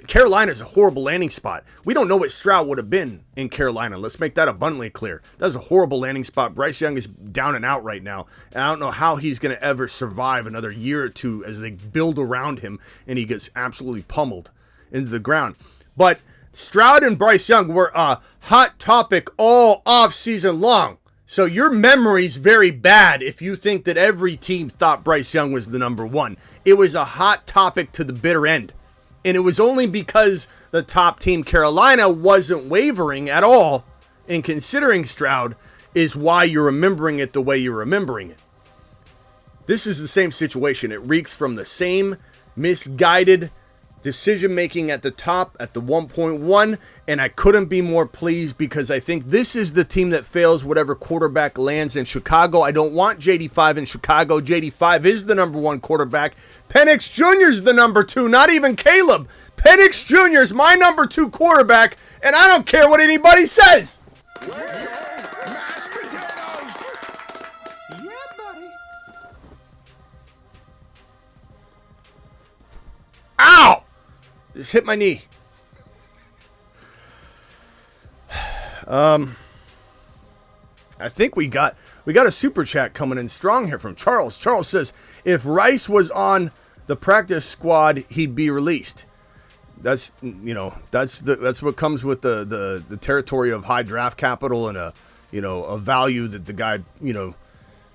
Carolina's a horrible landing spot. We don't know what Stroud would have been in Carolina. Let's make that abundantly clear. That's a horrible landing spot. Bryce Young is down and out right now. And I don't know how he's going to ever survive another year or two as they build around him and he gets absolutely pummeled into the ground. But Stroud and Bryce Young were a hot topic all offseason long. So your memory's very bad if you think that every team thought Bryce Young was the number one. It was a hot topic to the bitter end. And it was only because the top team, Carolina, wasn't wavering at all in considering Stroud is why you're remembering it the way you're remembering it. This is the same situation. It reeks from the same misguided decision-making at the top at the 1.1, and I couldn't be more pleased because I think this is the team that fails whatever quarterback lands in Chicago. I don't want JD5 in Chicago. JD5 is the number one quarterback. Penix Jr. is the number two, not even Caleb. Penix Jr. is my number two quarterback, and I don't care what anybody says. Mashed potatoes. Yeah, buddy. Ow! Just hit my knee. I think we got a super chat coming in strong here from Charles. Charles says, if Rice was on the practice squad, he'd be released. That's what comes with the territory of high draft capital and a value that the guy,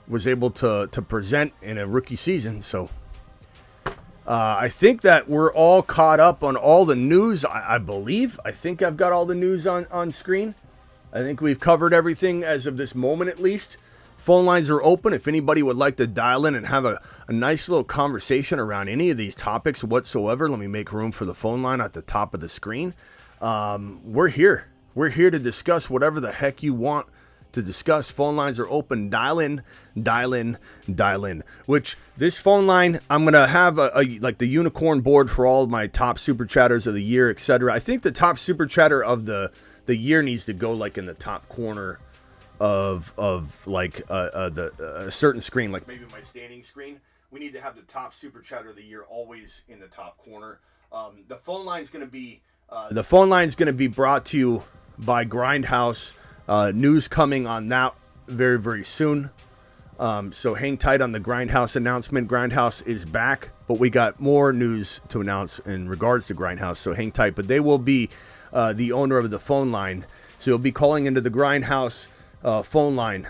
was able to present in a rookie season. So I think that we're all caught up on all the news. I believe. I think I've got all the news on screen. I think we've covered everything as of this moment, at least. Phone lines are open. If anybody would like to dial in and have a nice little conversation around any of these topics whatsoever, let me make room for the phone line at the top of the screen. We're here. We're here to discuss whatever the heck you want to discuss. Phone lines are open. Dial in, dial in, dial in. Which this phone line, I'm gonna have a like the unicorn board for all of my top super chatters of the year, etc. I think the top super chatter of the year needs to go like in the top corner of like a certain screen, like maybe my standing screen. We need to have the top super chatter of the year always in the top corner. The phone line's gonna be brought to you by Grindhouse. News coming on that very, very soon. So hang tight on the Grindhouse announcement. Grindhouse is back, but we got more news to announce in regards to Grindhouse. So hang tight. But they will be the owner of the phone line. So you'll be calling into the Grindhouse phone line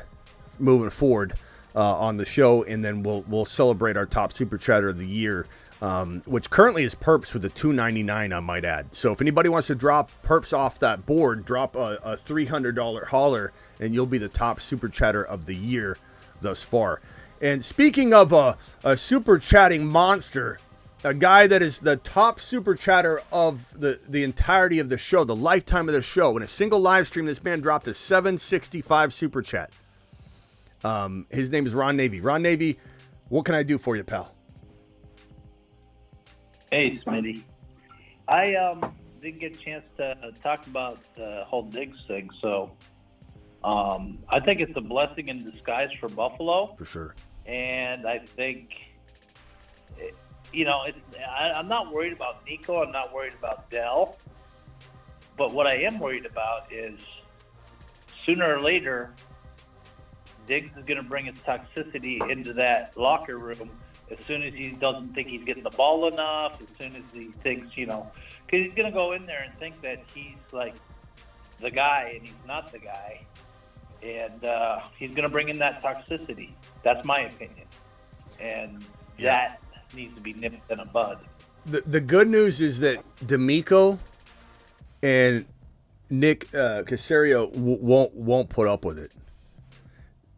moving forward on the show, and then we'll celebrate our top super chatter of the year. Which currently is Perps with a $2.99, I might add. So if anybody wants to drop Perps off that board, drop a $300 holler, and you'll be the top super chatter of the year thus far. And speaking of a super chatting monster, a guy that is the top super chatter of the entirety of the show, the lifetime of the show, in a single live stream, this man dropped a 765 super chat. His name is Ron Navy. Ron Navy, what can I do for you, pal? Hey, Smitty. I didn't get a chance to talk about the whole Diggs thing, so I think it's a blessing in disguise for Buffalo. For sure. And I think, I'm not worried about Nico. I'm not worried about Dell. But what I am worried about is sooner or later, Diggs is going to bring his toxicity into that locker room. As soon as he doesn't think he's getting the ball enough, as soon as he thinks, because he's going to go in there and think that he's like the guy and he's not the guy. And he's going to bring in that toxicity. That's my opinion. And that needs to be nipped in a bud. The good news is that D'Amico and Nick Caserio won't put up with it.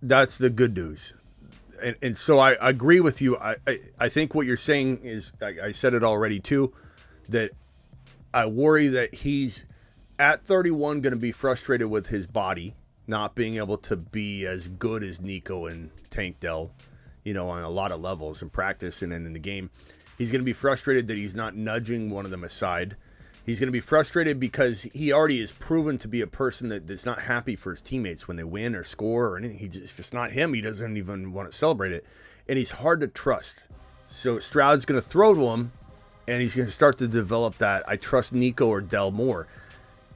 That's the good news. And so I agree with you. I think what you're saying is, I said it already too, that I worry that he's at 31 going to be frustrated with his body not being able to be as good as Nico and Tank Dell, on a lot of levels in practice and in the game. He's going to be frustrated that he's not nudging one of them aside. He's going to be frustrated because he already is proven to be a person that's not happy for his teammates when they win or score or anything. If it's not him, he doesn't even want to celebrate it. And he's hard to trust. So Stroud's going to throw to him, and he's going to start to develop that I trust Nico or Dell more.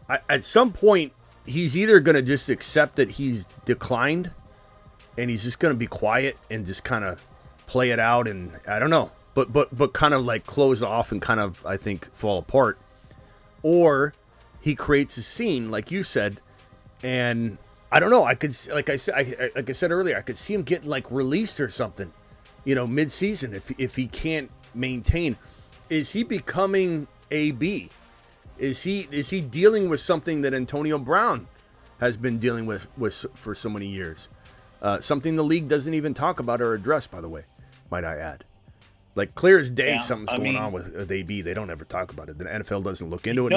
At some point, he's either going to just accept that he's declined, and he's just going to be quiet and just kind of play it out, and I don't know. But kind of like close off and kind of, I think, fall apart. Or he creates a scene, like you said, and I don't know. I could, like I said earlier, I could see him get like released or something, mid-season if he can't maintain. Is he becoming AB? Is he dealing with something that Antonio Brown has been dealing with for so many years? Something the league doesn't even talk about or address, by the way, might I add. Like, clear as day, something's going on with AB. They don't ever talk about it. The NFL doesn't look into it.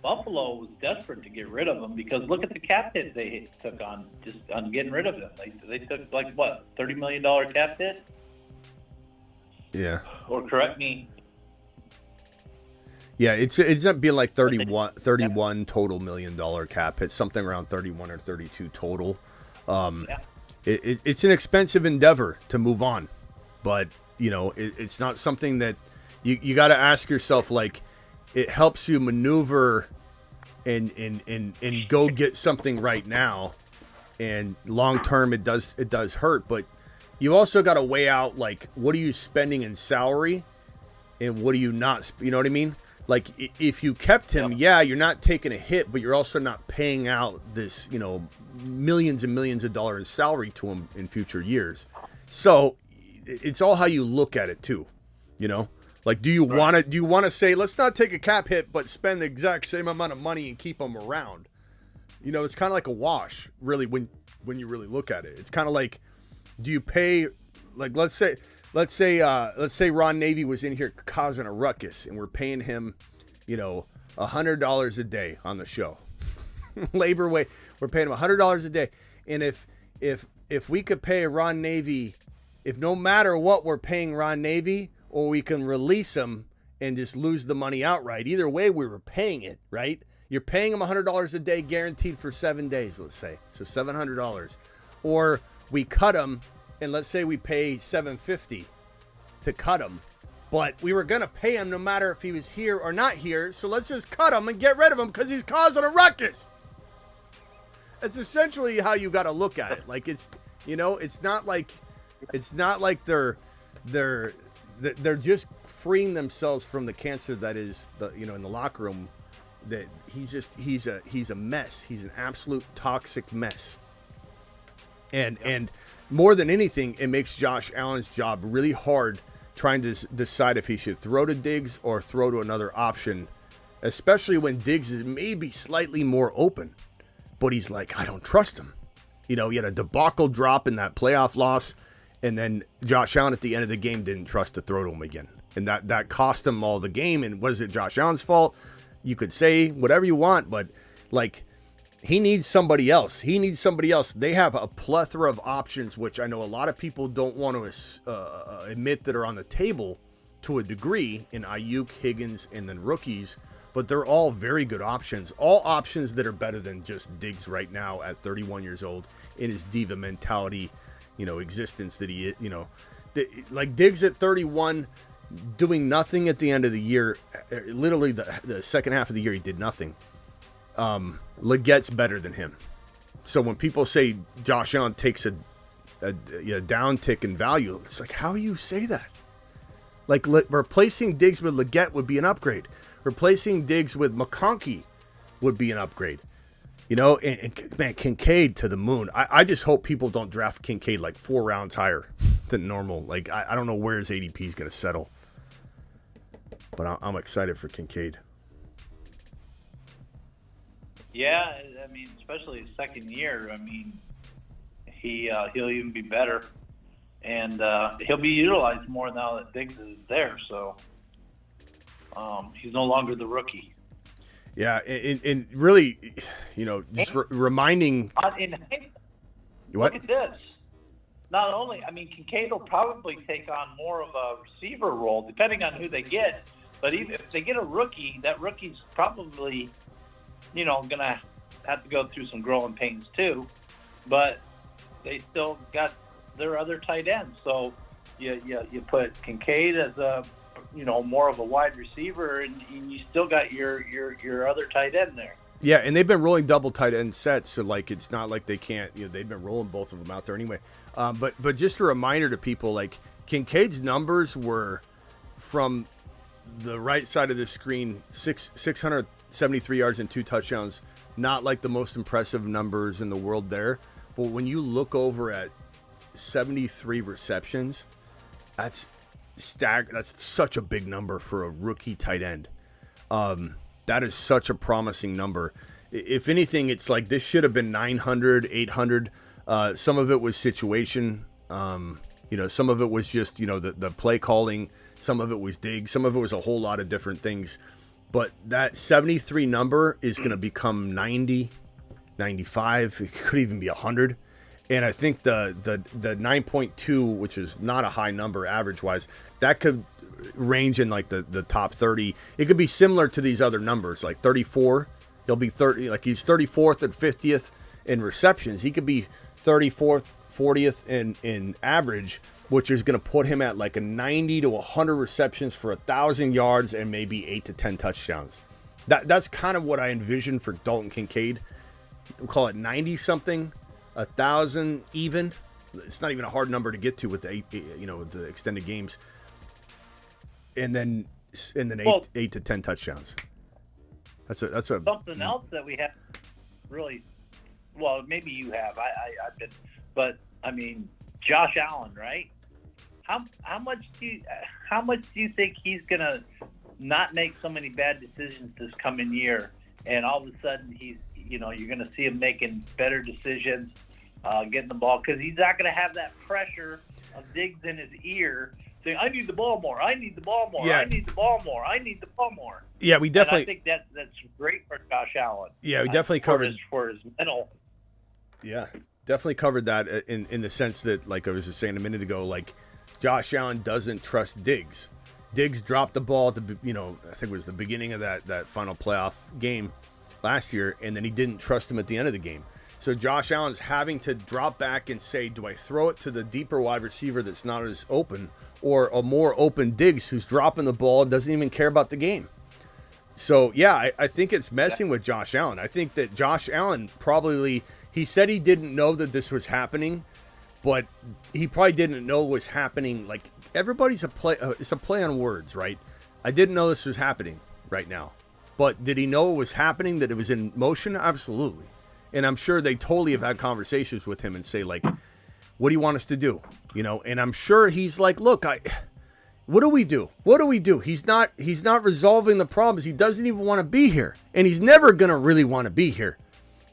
Buffalo was desperate to get rid of him because look at the cap hit they took on getting rid of him. They took, like, what, $30 million cap hit? Yeah. Or correct me. Yeah, it's up being like 31 total $1 million cap hit, something around 31 or 32 total. It's an expensive endeavor to move on, but it's not something that you got to ask yourself. Like, it helps you maneuver and go get something right now, and long term it does hurt. But you also got to weigh out, like, what are you spending in salary, and what are you not? You know what I mean? Like, if you kept him, you're not taking a hit, but you're also not paying out this, millions and millions of dollars salary to him in future years. So it's all how you look at it too, like, do you want to say, let's not take a cap hit, but spend the exact same amount of money and keep him around? It's kind of like a wash, really, when you really look at it. It's kind of like, do you pay, like, let's say Ron Navy was in here causing a ruckus and we're paying him, $100 a day on the show. Labor wage. We're paying him $100 a day. And if we could pay Ron Navy, if no matter what we're paying Ron Navy, or we can release him and just lose the money outright, either way we were paying it, right? You're paying him $100 a day guaranteed for 7 days, let's say. So $700. Or we cut him, and let's say we pay $750 to cut him. But we were going to pay him no matter if he was here or not here. So let's just cut him and get rid of him because he's causing a ruckus. That's essentially how you got to look at it. Like, it's, you know, it's not like they're just freeing themselves from the cancer that is the, you know, in the locker room. That he's a mess. He's an absolute toxic mess. And more than anything, it makes Josh Allen's job really hard trying to decide if he should throw to Diggs or throw to another option, especially when Diggs is maybe slightly more open. But he's like, I don't trust him. You know, he had a debacle drop in that playoff loss, and then Josh Allen at the end of the game didn't trust to throw to him again. And that cost him all the game. And was it Josh Allen's fault? You could say whatever you want, but like, he needs somebody else. They have a plethora of options, which I know a lot of people don't want to admit that are on the table to a degree in Aiyuk, Higgins, and then rookies, but they're all very good options. All options that are better than just Diggs right now at 31 years old in his diva mentality, you know, existence that he, you know, like Diggs at 31, doing nothing at the end of the year. Literally the second half of the year, he did nothing. Legette's better than him. So when people say Josh Allen takes a downtick in value, it's like, how do you say that? Like, replacing Diggs with Legette would be an upgrade. Replacing Diggs with McConkey would be an upgrade. You know, and man, Kincaid to the moon. I just hope people don't draft Kincaid like 4 rounds higher than normal. Like, I don't know where his ADP is going to settle. But I'm excited for Kincaid. Yeah, I mean, especially his second year. I mean, he'll even be better, and he'll be utilized more now that Diggs is there. So he's no longer the rookie. Yeah, and really, you know, just reminding. Look at this. Not only, I mean, Kincaid will probably take on more of a receiver role, depending on who they get. But even if they get a rookie, that rookie's probably, you know, going to have to go through some growing pains too. But they still got their other tight ends. So you put Kincaid as a, you know, more of a wide receiver, and you still got your other tight end there. Yeah, and they've been rolling double tight end sets, so like it's not like they can't. You know, they've been rolling both of them out there anyway. But just a reminder to people, like Kincaid's numbers were from the right side of the screen, 673 yards and 2 touchdowns. Not like the most impressive numbers in the world there, but when you look over at 73 receptions, that's such a big number for a rookie tight end. That is such a promising number. If anything, it's like this should have been 900, 800. Some of it was situation. You know, some of it was just, you know, the play calling. Some of it was Diggs. Some of it was a whole lot of different things. But that 73 number is going to become 90, 95. It could even be 100. And I think the 9.2, which is not a high number average-wise, that could range in like the top 30. It could be similar to these other numbers, like 34. He'll be 30, like he's 34th and 50th in receptions. He could be 34th, 40th in average, which is going to put him at like a 90 to 100 receptions for 1,000 yards and maybe 8 to 10 touchdowns. That's kind of what I envision for Dalton Kincaid. We'll call it 90 something, 1,000 even. It's not even a hard number to get to with the the extended games. And then 8 to 10 touchdowns. That's a something else that we have really. Well, maybe you have. I've been, but I mean, Josh Allen, right? How much do you think he's gonna not make so many bad decisions this coming year, and all of a sudden you're gonna see him making better decisions, getting the ball, because he's not gonna have that pressure of Diggs in his ear saying, I need the ball more. I need the ball more. Yeah. I need the ball more. I need the ball more. Yeah, we definitely. And I think that's great for Josh Allen. Yeah, we definitely covered for his mental. Yeah, definitely covered that in the sense that, like I was just saying a minute ago, like Josh Allen doesn't trust Diggs. Diggs dropped the ball at the, I think it was the beginning of that final playoff game last year, and then he didn't trust him at the end of the game. So Josh Allen's having to drop back and say, do I throw it to the deeper wide receiver that's not as open, or a more open Diggs who's dropping the ball and doesn't even care about the game? So, yeah, I think it's messing with Josh Allen. I think that Josh Allen probably, he said he didn't know that this was happening, but he probably didn't know it was happening. Like, everybody's it's a play on words, right? I didn't know this was happening right now. But did he know it was happening, that it was in motion? Absolutely. And I'm sure they totally have had conversations with him and say, like, what do you want us to do? And I'm sure he's like, look, what do we do? What do we do? He's not resolving the problems. He doesn't even want to be here. And he's never going to really want to be here.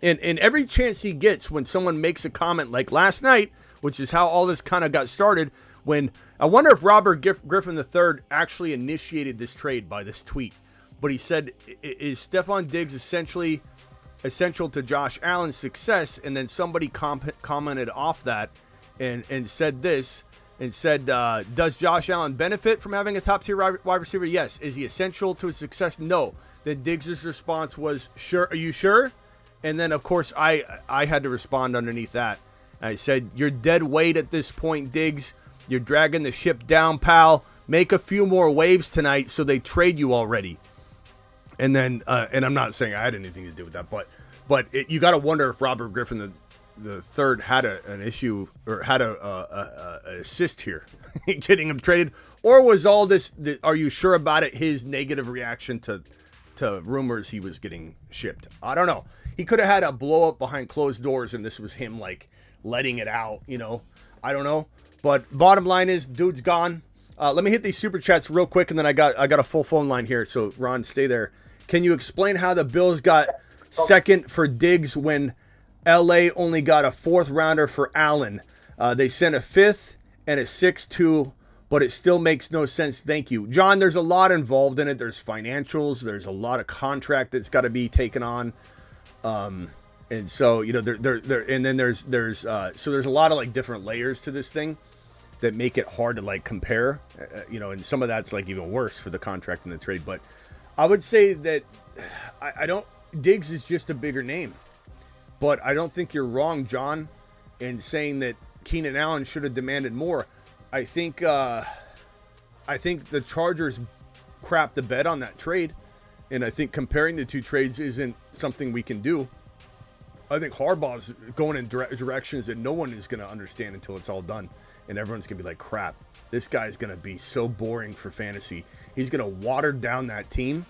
And every chance he gets when someone makes a comment like last night, which is how all this kind of got started, when I wonder if Robert Griffin III actually initiated this trade by this tweet. But he said, is Stephon Diggs essential to Josh Allen's success? And then somebody commented off that and said this, and said, does Josh Allen benefit from having a top-tier wide receiver? Yes. Is he essential to his success? No. Then Diggs' response was, sure. Are you sure? And then, of course, I had to respond underneath that. I said, you're dead weight at this point, Diggs. You're dragging the ship down, pal. Make a few more waves tonight so they trade you already. And then, and I'm not saying I had anything to do with that, but you got to wonder if Robert Griffin the third had an issue, or had a assist here getting him traded, or was all this, are you sure about it, his negative reaction to rumors he was getting shipped? I don't know. He could have had a blow up behind closed doors and this was him like letting it out, I don't know. But bottom line is, dude's gone. Let me hit these super chats real quick, and then I got a full phone line here, so Ron, stay there. Can you explain how the Bills got second for Diggs when LA only got a 4th rounder for Allen? They sent a 5th and a 6th too, but it still makes no sense. Thank you, John. There's a lot involved in it. There's financials. There's a lot of contract that's got to be taken on. And so, there, and then there's so there's a lot of like different layers to this thing that make it hard to like compare, and some of that's like even worse for the contract and the trade. But I would say that Diggs is just a bigger name, but I don't think you're wrong, John, in saying that Keenan Allen should have demanded more. I think the Chargers crapped the bed on that trade, and I think comparing the two trades isn't something we can do. I think Harbaugh's going in directions that no one is going to understand until it's all done. And everyone's going to be like, crap, this guy's going to be so boring for fantasy. He's going to water down that team,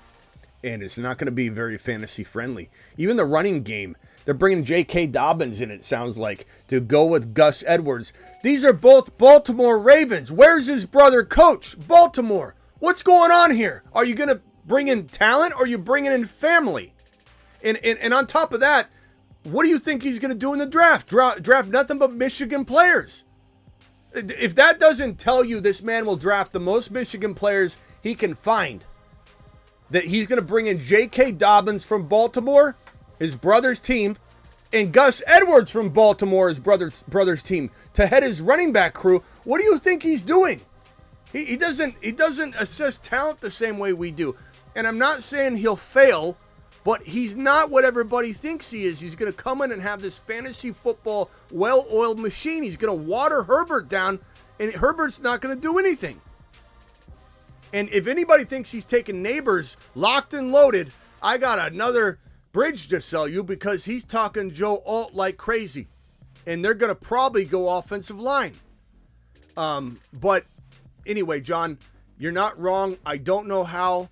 and it's not going to be very fantasy friendly. Even the running game, they're bringing J.K. Dobbins in, it sounds like, to go with Gus Edwards. These are both Baltimore Ravens. Where's his brother coach? Baltimore. What's going on here? Are you going to bring in talent, or are you bringing in family? And on top of that, what do you think he's going to do in the draft? Draft nothing but Michigan players. If that doesn't tell you this man will draft the most Michigan players he can find, that he's going to bring in J.K. Dobbins from Baltimore, his brother's team, and Gus Edwards from Baltimore, his brother's team, to head his running back crew, what do you think he's doing? He doesn't assess talent the same way we do. And I'm not saying he'll fail, but he's not what everybody thinks he is. He's going to come in and have this fantasy football well-oiled machine. He's going to water Herbert down, and Herbert's not going to do anything. And if anybody thinks he's taking Neighbors locked and loaded, I got another bridge to sell you, because he's talking Joe Alt like crazy. And they're going to probably go offensive line. But anyway, John, you're not wrong. I don't know how.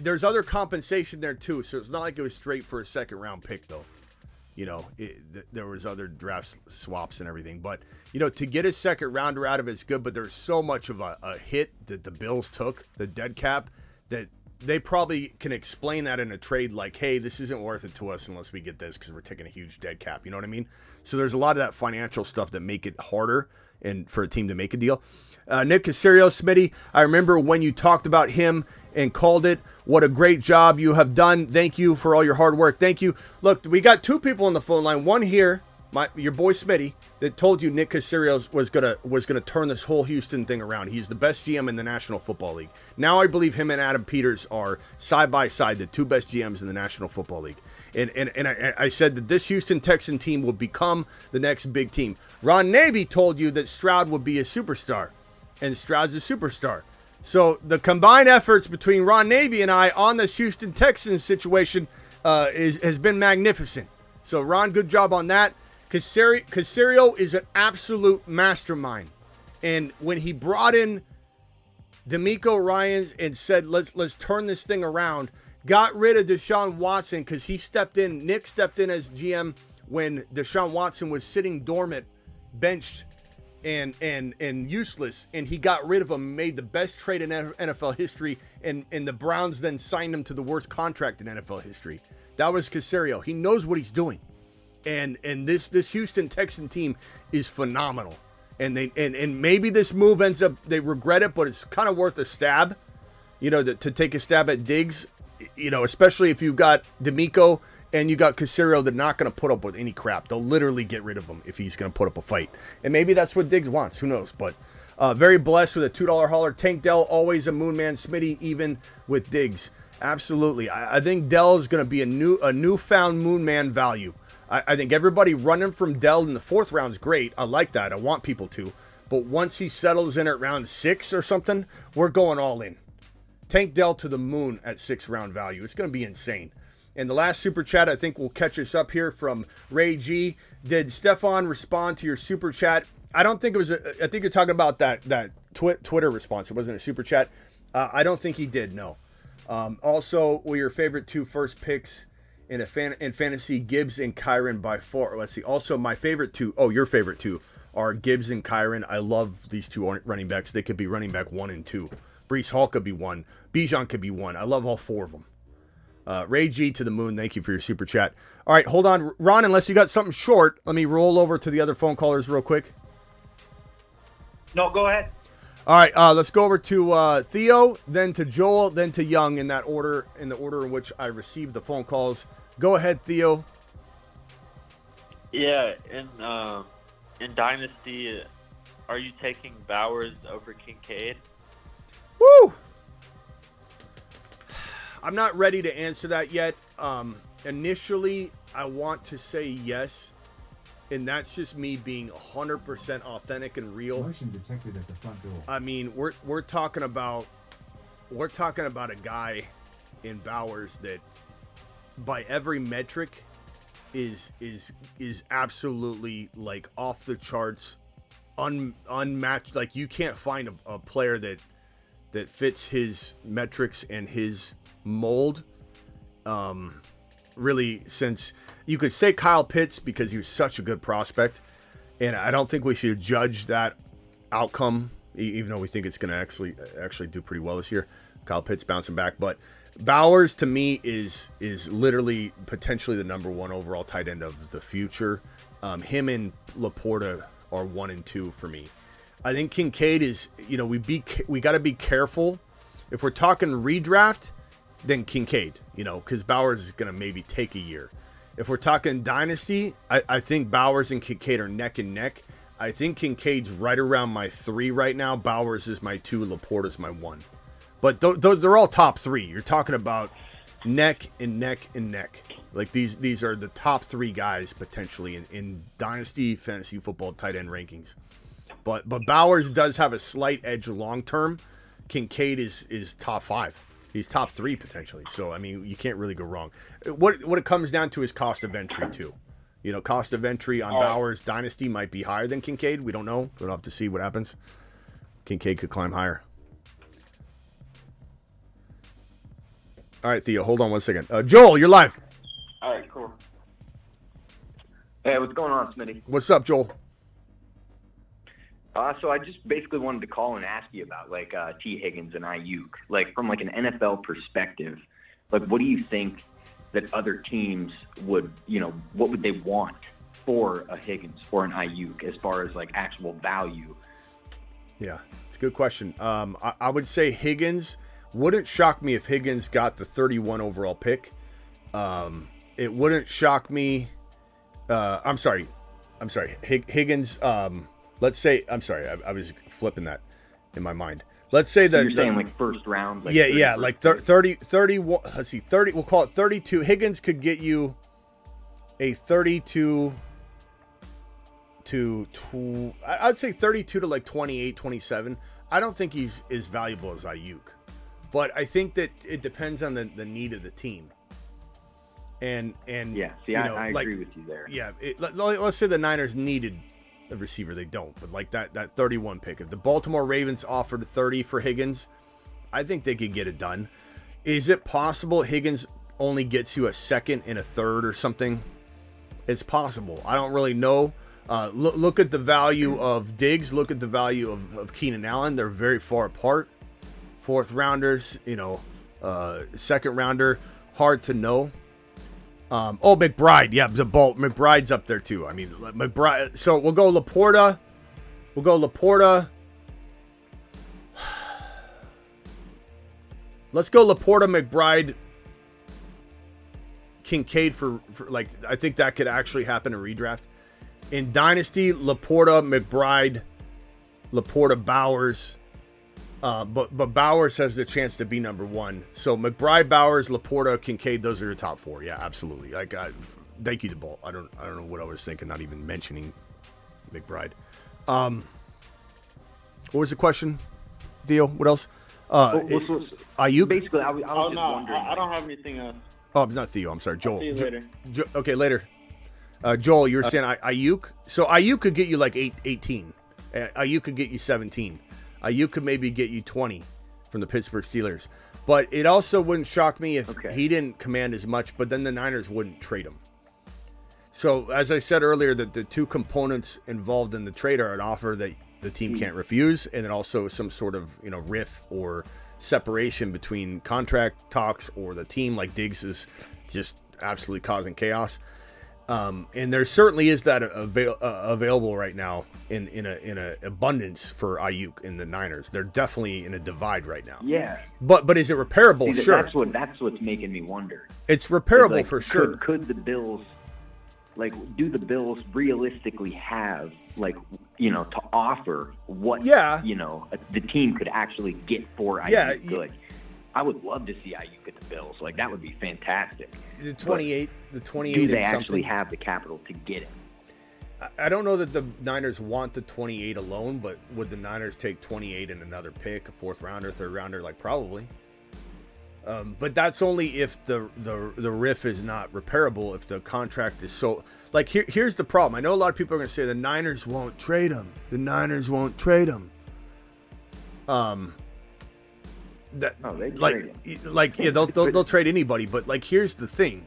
There's other compensation there too, so it's not like it was straight for a second-round pick, though. There was other draft swaps and everything. But, to get a second-rounder out of it's good, but there's so much of a hit that the Bills took, the dead cap, that they probably can explain that in a trade like, hey, this isn't worth it to us unless we get this because we're taking a huge dead cap. You know what I mean? So there's a lot of that financial stuff that make it harder and for a team to make a deal. Nick Caserio, Smitty, I remember when you talked about him and called it. What a great job you have done. Thank you for all your hard work. Thank you. Look, we got two people on the phone line. One here, your boy Smitty, that told you Nick Caserio was gonna turn this whole Houston thing around. He's the best GM in the National Football League. Now I believe him and Adam Peters are side by side the two best GMs in the National Football League. And I said that this Houston Texan team will become the next big team. Ron Navy told you that Stroud would be a superstar, and Stroud's a superstar. So the combined efforts between Ron Navy and I on this Houston Texans situation has been magnificent. So Ron, good job on that. Caserio is an absolute mastermind, and when he brought in D'Amico Ryans and said let's turn this thing around, got rid of Deshaun Watson because he stepped in. Nick stepped in as GM when Deshaun Watson was sitting dormant, benched, and useless, and he got rid of him, made the best trade in NFL history, and the Browns then signed him to the worst contract in NFL history. That was Caserio. He knows what he's doing. And this Houston Texan team is phenomenal. And maybe this move ends up, they regret it, but it's kind of worth a stab, to take a stab at Diggs, especially if you've got D'Amico and you got Caserio. They're not going to put up with any crap. They'll literally get rid of him if he's going to put up a fight. And maybe that's what Diggs wants. Who knows? But very blessed with a $2 hauler. Tank Dell, always a moon man. Smitty, even with Diggs. Absolutely. I think Dell is going to be a newfound moon man value. I think everybody running from Dell in the 4th round is great. I like that. I want people to. But once he settles in at round 6 or something, we're going all in. Tank Dell to the moon at 6th round value. It's going to be insane. And the last super chat, I think, will catch us up here from Ray G. Did Stefan respond to your super chat? I don't think it was. I think you're talking about that Twitter response. It wasn't a super chat. I don't think he did. No. Also, were your favorite 2 first picks in fantasy, Gibbs and Kyron by far? Let's see. Also, my favorite 2. Oh, your favorite 2 are Gibbs and Kyron. I love these 2 running backs. They could be running back 1 and 2. Brees Hall could be 1. Bijan could be 1. I love all 4 of them. Ray G to the moon. Thank you for your super chat. All right, hold on, Ron. Unless you got something short, let me roll over to the other phone callers real quick. No, go ahead. All right, let's go over to Theo, then to Joel, then to Young in the order in which I received the phone calls. Go ahead, Theo. Yeah, in Dynasty, are you taking Bowers over Kincaid? Woo! I'm not ready to answer that yet. Initially, I want to say yes, and that's just me being 100% authentic and real. Motion detected at the front door. I mean, we're talking about a guy in Bowers that, by every metric, is absolutely like off the charts, unmatched. Like, you can't find a player that fits his metrics and his mold. Really, since you could say Kyle Pitts because he was such a good prospect, and I don't think we should judge that outcome, even though we think it's going to actually do pretty well this year. Kyle Pitts bouncing back, but Bowers to me is literally potentially the number 1 overall tight end of the future. Him and Laporta are 1 and 2 for me. I think Kincaid is, we got to be careful. If we're talking redraft, then Kincaid, because Bowers is going to maybe take a year. If we're talking dynasty, I think Bowers and Kincaid are neck and neck. I think Kincaid's right around my 3 right now. Bowers is my 2. Laporta's my 1. But those they're all top 3. You're talking about neck and neck and neck. Like these are the top 3 guys potentially in dynasty fantasy football tight end rankings. But Bowers does have a slight edge long term. Kincaid is top 5. He's top 3 potentially. So I mean, you can't really go wrong. What it comes down to is cost of entry too. Cost of entry on Bowers dynasty might be higher than Kincaid. We don't know. We'll have to see what happens. Kincaid could climb higher. All right, Theo, hold on one second. Joel, you're live. All right, cool. Hey, what's going on, Smitty? What's up, Joel? So I just basically wanted to call and ask you about T. Higgins and Aiyuk, from an NFL perspective. What do you think that other teams would, what would they want for a Higgins or an Aiyuk as far as like actual value? Yeah, it's a good question. I would say Higgins. Wouldn't shock me if Higgins got the 31 overall pick. It wouldn't shock me. I'm sorry. Higgins. Let's say. I'm sorry. I was flipping that in my mind. Let's say that you're saying like first round. Like yeah, like 30. Let's see, 30. We'll call it 32. Higgins could get you a 32 to I'd say 32 to like 28, 27. I don't think he's as valuable as Aiyuk, but I think that it depends on the need of the team. And yeah, see, I agree with you there. Yeah, let's say the Niners needed a receiver. They don't, but like that 31 pick, if the Baltimore Ravens offered 30 for Higgins, I think they could get it done. Is it possible Higgins only gets you a second and a third or something? It's possible. I don't really know. Look at the value of Diggs. Look at the value of Keenan Allen. They're very far apart. Fourth rounders, second rounder, hard to know. McBride. Yeah, McBride's up there too. I mean, McBride. So we'll go Laporta. Let's go Laporta, McBride, Kincaid for like, I think that could actually happen in redraft. In Dynasty, Laporta, McBride, Laporta, Bowers. But Bowers has the chance to be number one. So McBride, Bowers, Laporta, Kincaid, those are your top four. Yeah, absolutely. Thank you to Bolt. I don't know what I was thinking, not even mentioning McBride. What was the question, Theo? What else? Aiyuk? Basically, I was just wondering. I don't have anything else. Oh, not Theo. I'm sorry, Joel. See you later. Okay, later. Joel, you were saying Aiyuk? So Aiyuk could get you like 18. Aiyuk could get you 17. Aiyuk could maybe get you 20 from the Pittsburgh Steelers. But it also wouldn't shock me if he didn't command as much, but then the Niners wouldn't trade him. So as I said earlier, that the two components involved in the trade are an offer that the team can't refuse, and then also some sort of riff or separation between contract talks or the team, like Diggs is just absolutely causing chaos. And there certainly is that available right now in a abundance for Aiyuk in the Niners. They're definitely in a divide right now. Yeah. But is it repairable? See, sure. That's what's making me wonder. It's repairable for sure. Could the Bills, do the Bills realistically have, to offer what, the team could actually get for Aiyuk good? I would love to see Aiyuk at the Bills. That would be fantastic. The 28. Do they actually have the capital to get it? I don't know that the Niners want the 28 alone, but would the Niners take 28 and another pick, a fourth rounder, third rounder? Probably. But that's only if the riff is not repairable. If the contract is so here's the problem. I know a lot of people are going to say the Niners won't trade him. The Niners won't trade him. They'll trade anybody, but here's the thing,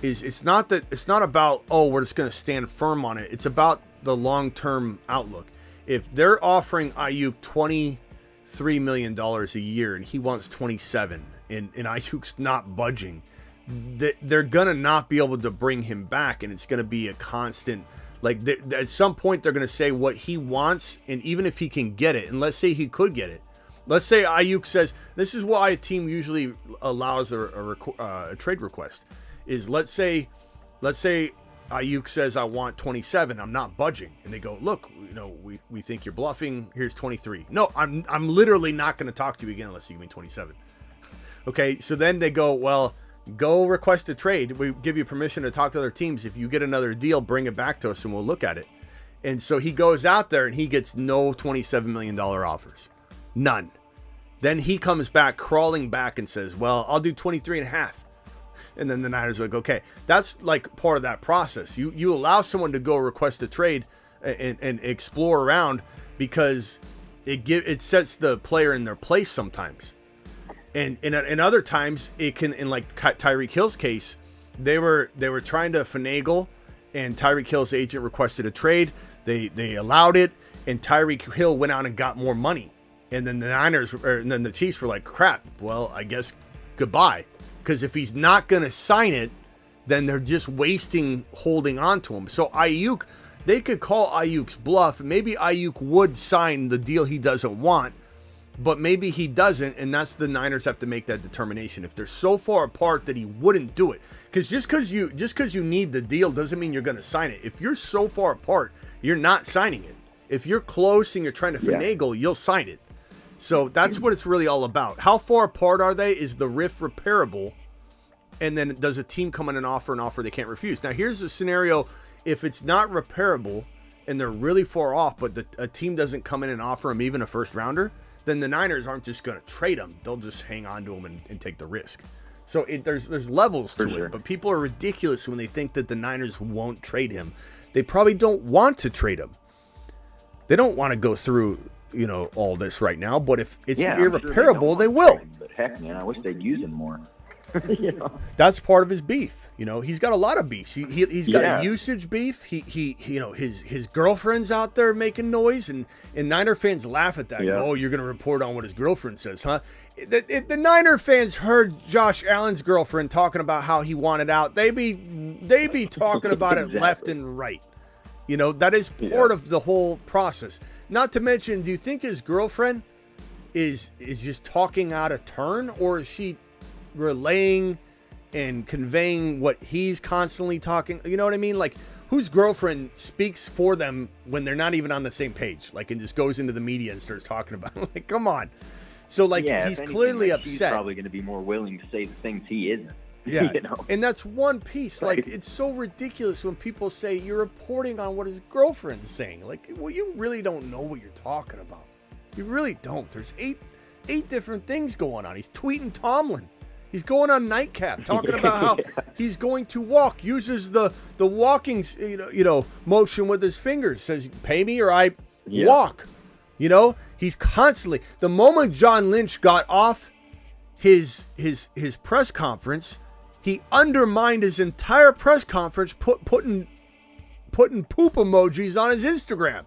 is it's not about we're just going to stand firm on it. It's about the long-term outlook. If they're offering Aiyuk $23 million a year and he wants 27 and Aiyuk's not budging, they're gonna not be able to bring him back, and it's gonna be a constant. At some point they're gonna say what he wants, and even if he can get it, and let's say he could get it. Let's say Aiyuk says, this is why a team usually allows a trade request, is let's say Aiyuk says, I want 27, I'm not budging. And they go, look, we think you're bluffing, here's 23. No, I'm literally not going to talk to you again unless you give me 27. Okay, so then they go, well, go request a trade. We give you permission to talk to other teams. If you get another deal, bring it back to us and we'll look at it. And so he goes out there and he gets no $27 million offers. None. Then he comes back, crawling back, and says, well, I'll do 23 and a half. And then the Niners are like, okay, that's part of that process. You allow someone to go request a trade and explore around, because it sets the player in their place sometimes. And other times it can, in Tyreek Hill's case, they were trying to finagle, and Tyreek Hill's agent requested a trade. They allowed it, and Tyreek Hill went out and got more money. And then the Chiefs were like, crap, well, I guess goodbye. Because if he's not going to sign it, then they're just wasting holding on to him. So Aiyuk, they could call Aiyuk's bluff. Maybe Aiyuk would sign the deal he doesn't want, but maybe he doesn't, and that's the Niners have to make that determination. If they're so far apart that he wouldn't do it, because just because you need the deal doesn't mean you're going to sign it. If you're so far apart, you're not signing it. If you're close and you're trying to finagle, you'll sign it. So that's what it's really all about. How far apart are they? Is the rift repairable? And then does a team come in and offer an offer they can't refuse? Now, here's a scenario. If it's not repairable and they're really far off, but a team doesn't come in and offer them even a first rounder, then the Niners aren't just going to trade him. They'll just hang on to him and take the risk. So there's levels to it, but people are ridiculous when they think that the Niners won't trade him. They probably don't want to trade him. They don't want to go through, all this right now, but if it's irreparable, they will. But heck, man, I wish they'd use him more. That's part of his beef. He's got a lot of beefs. He's got a usage beef. His girlfriend's out there making noise, and Niner fans laugh at that. Yeah. Oh, you're going to report on what his girlfriend says, huh? The Niner fans heard Josh Allen's girlfriend talking about how he wanted out. They be talking about it left and right. That is part of the whole process. Not to mention, do you think his girlfriend is just talking out of turn, or is she relaying and conveying what he's constantly talking? You know what I mean? Like, whose girlfriend speaks for them when they're not even on the same page? Like, and just goes into the media and starts talking about it. Like, come on. So, like, he's clearly upset. She's probably going to be more willing to say the things he isn't. Yeah, and that's one piece. Like, it's so ridiculous when people say you're reporting on what his girlfriend's saying. Like, well, you really don't know what you're talking about. You really don't. There's eight different things going on. He's tweeting Tomlin. He's going on Nightcap talking about how he's going to walk. Uses the walking motion with his fingers. Says, "Pay me or I walk." He's constantly. The moment John Lynch got off his press conference, he undermined his entire press conference, putting poop emojis on his Instagram.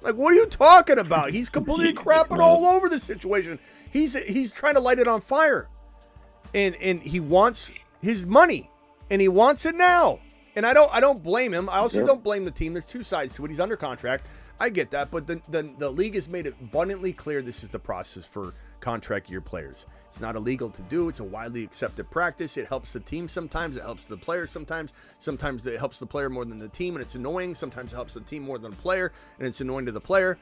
Like, what are you talking about? He's completely crapping all over the situation. He's trying to light it on fire. And he wants his money, and he wants it now. And I don't blame him. I also don't blame the team. There's two sides to it. He's under contract. I get that, but the league has made it abundantly clear this is the process for contract year players. It's not illegal to do. It's a widely accepted practice. It helps the team sometimes. It helps the player sometimes. Sometimes it helps the player more than the team, and it's annoying. Sometimes it helps the team more than the player, and it's annoying to the player.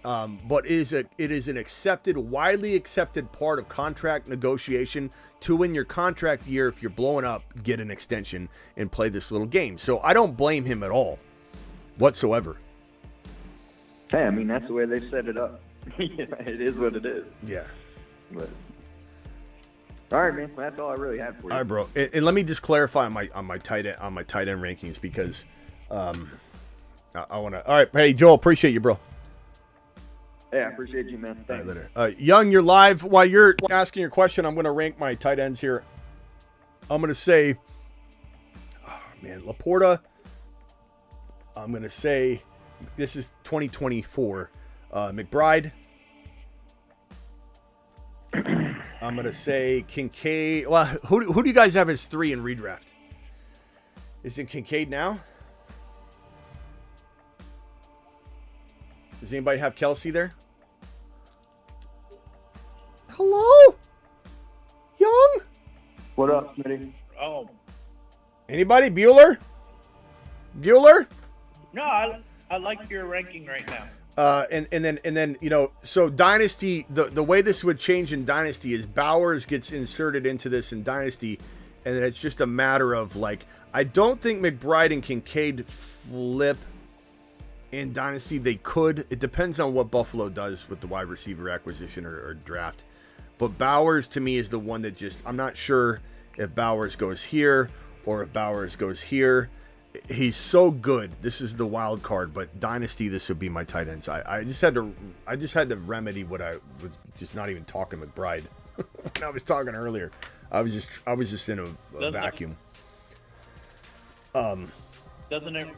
But it is an accepted, widely accepted part of contract negotiation to, in your contract year, if you're blowing up, get an extension and play this little game. So I don't blame him at all, whatsoever. Hey, I mean, that's the way they set it up. It is what it is. Yeah. But all right, man. That's all I really had for you. All right, bro. And let me just clarify on my tight end rankings, because I want to. All right, hey Joel, appreciate you, bro. Hey, I appreciate you, man. Thanks. Later. Young, you're live. While you're asking your question, I'm going to rank my tight ends here. I'm going to say, Laporta. I'm going to say, this is 2024. McBride. I'm going to say Kincaid. Well, who do you guys have as 3 in redraft? Is it Kincaid now? Does anybody have Kelsey there? Hello? Young? What up, Smitty? Oh. Anybody? Bueller? No, I like your ranking right now. And then so Dynasty, the way this would change in Dynasty is Bowers gets inserted into this in Dynasty, and then it's just a matter of, like, I don't think McBride and Kincaid flip in Dynasty. They could. It depends on what Buffalo does with the wide receiver acquisition or draft. But Bowers, to me, is the one that just, I'm not sure if Bowers goes here or if Bowers goes here. He's so good. This is the wild card, but Dynasty, this would be my tight ends. I just had to remedy what I was just not even talking McBride when I was talking earlier. I was just in a vacuum. Doesn't it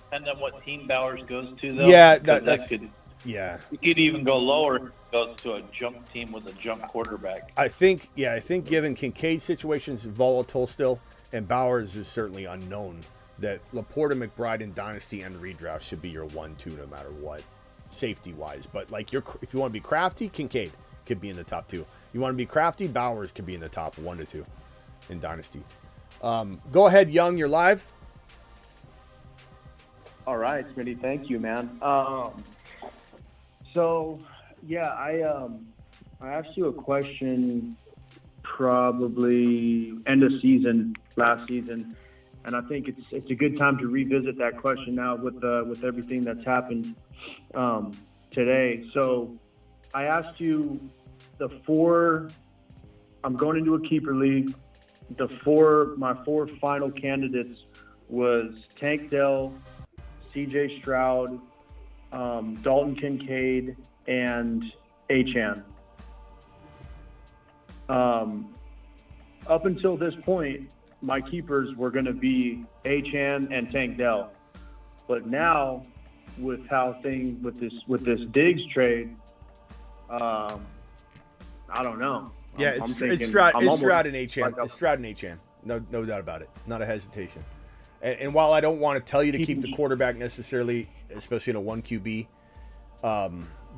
depend on what team Bowers goes to, though? Yeah, it could even go lower. Goes to a junk team with a junk quarterback. I think given Kincaid's situation is volatile still, And Bowers is certainly unknown. That Laporta, McBride, and Dynasty and redraft should be your 1-2 no matter what, safety-wise. But like if you want to be crafty, Kincaid could be in the top 2. You want to be crafty, Bowers could be in the top 1 to 2 in Dynasty. Go ahead, Young. You're live. All right, Smitty. Thank you, man. So, yeah, I asked you a question probably end of season, last season, and I think it's a good time to revisit that question now with everything that's happened today. So, I asked you I'm going into a keeper league. My 4 final candidates was Tank Dell, CJ Stroud, Dalton Kincaid, and Achane. Up until this point, my keepers were going to be Achane and Tank Dell, but now with this Diggs trade, I don't know. Yeah, it's Stroud and Achane. It's Stroud and Achane. No doubt about it. Not a hesitation. And while I don't want to tell you to keep the quarterback necessarily, especially in a 1 QB,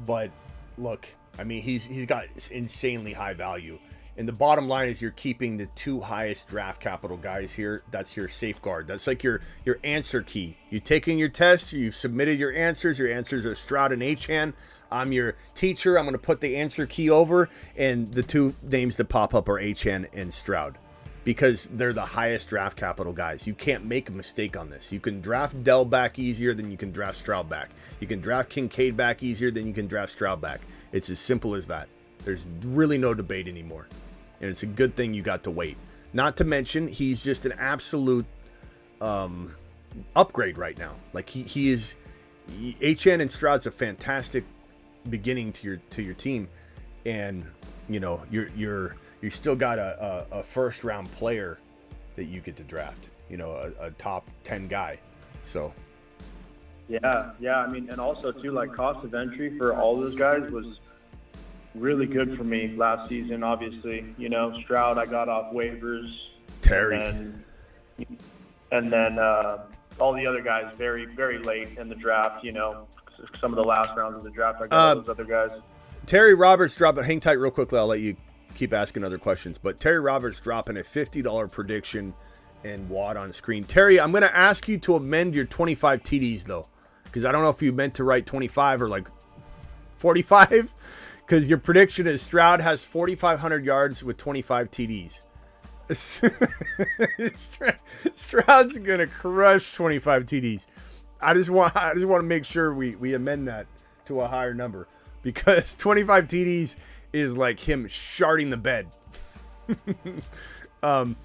but look, I mean, he's got insanely high value. And the bottom line is you're keeping the 2 highest draft capital guys here. That's your safeguard. That's like your answer key. You're taking your test. You've submitted your answers. Your answers are Stroud and Achane. I'm your teacher. I'm going to put the answer key over. And the 2 names that pop up are Achane and Stroud, because they're the highest draft capital guys. You can't make a mistake on this. You can draft Dell back easier than you can draft Stroud back. You can draft Kincaid back easier than you can draft Stroud back. It's as simple as that. There's really no debate anymore. And it's a good thing you got to wait. Not to mention, he's just an absolute upgrade right now. Like he is, Achane and Stroud's a fantastic beginning to your team, and you know you still got a first round player that you get to draft. You know, a top 10 guy. So. Yeah. I mean, and also too, like, cost of entry for all those guys was really good for me last season. Obviously, you know, Stroud I got off waivers. Terry. And then all the other guys very, very late in the draft. You know, some of the last rounds of the draft I got those other guys. Terry Roberts dropping. Hang tight real quickly. I'll let you keep asking other questions. But Terry Roberts dropping a $50 prediction and Watt on screen. Terry, I'm going to ask you to amend your 25 TDs though, because I don't know if you meant to write 25 or like 45. Because your prediction is Stroud has 4,500 yards with 25 TDs. Stroud's gonna crush 25 TDs. I just want to make sure we amend that to a higher number, because 25 TDs is like him sharding the bed. And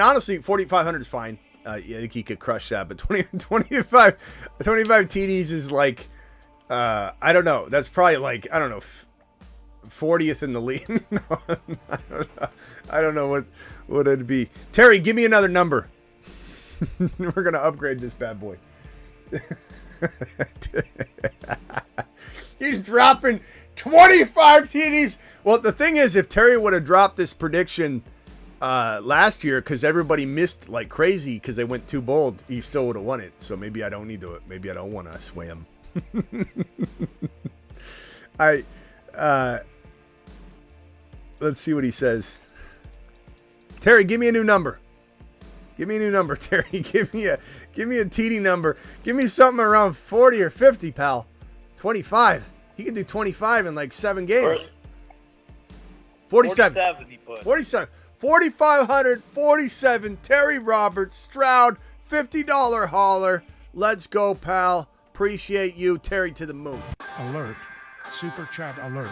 honestly, 4,500 is fine. I think he could crush that, but 25 TDs is like, I don't know. That's probably like, I don't know, 40th in the league. No, I don't know what it'd be. Terry, give me another number. We're gonna upgrade this bad boy. He's dropping 25 TDs. Well, the thing is, if Terry would have dropped this prediction last year, because everybody missed like crazy because they went too bold, he still would have won it. So maybe I don't need to. Maybe I don't want to sway him. Let's see what he says. Terry, give me a new number. Give me a new number, Terry. Give me a TD number. Give me something around 40 or 50, pal. 25. He can do 25 in like 7 games. 47. 47. 4,547. Terry Roberts, Stroud, $50 hauler. Let's go, pal. Appreciate you, Terry to the moon. Alert. Super chat alert.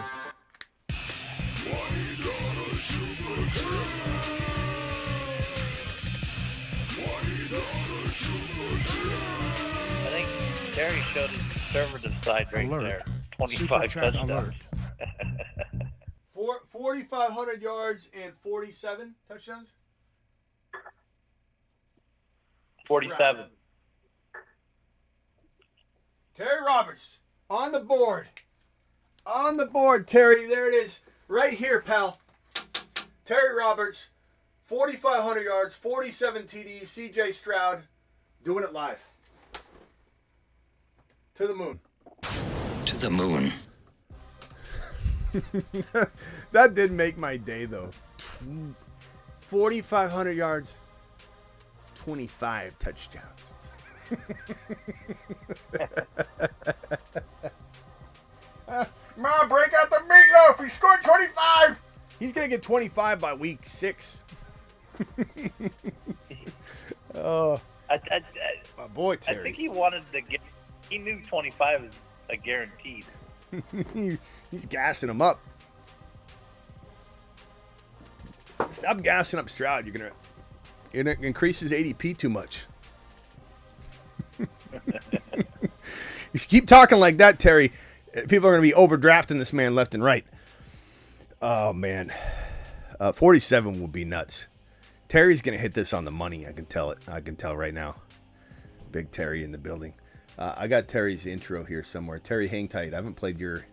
I think Terry showed his conservative side right there. 25 touchdowns. 4,500 yards and 47 touchdowns? 47. Terry Roberts on the board. On the board, Terry. There it is. Right here, pal. Terry Roberts, 4,500 yards, 47 TDs, CJ Stroud doing it live. To the moon. To the moon. That did make my day, though. 4,500 yards, 25 touchdowns. Mom, break out the meatloaf. He scored 25. He's going to get 25 by week 6. Oh, my boy Terry. I think he wanted to get. He knew 25 is a guaranteed. He's gassing him up. Stop gassing up Stroud. You're gonna increase his ADP too much. You keep talking like that, Terry. People are gonna be overdrafting this man left and right. Oh man, 47 will be nuts. Terry's gonna hit this on the money. I can tell it. I can tell right now. Big Terry in the building. I got Terry's intro here somewhere. Terry, hang tight. I haven't played your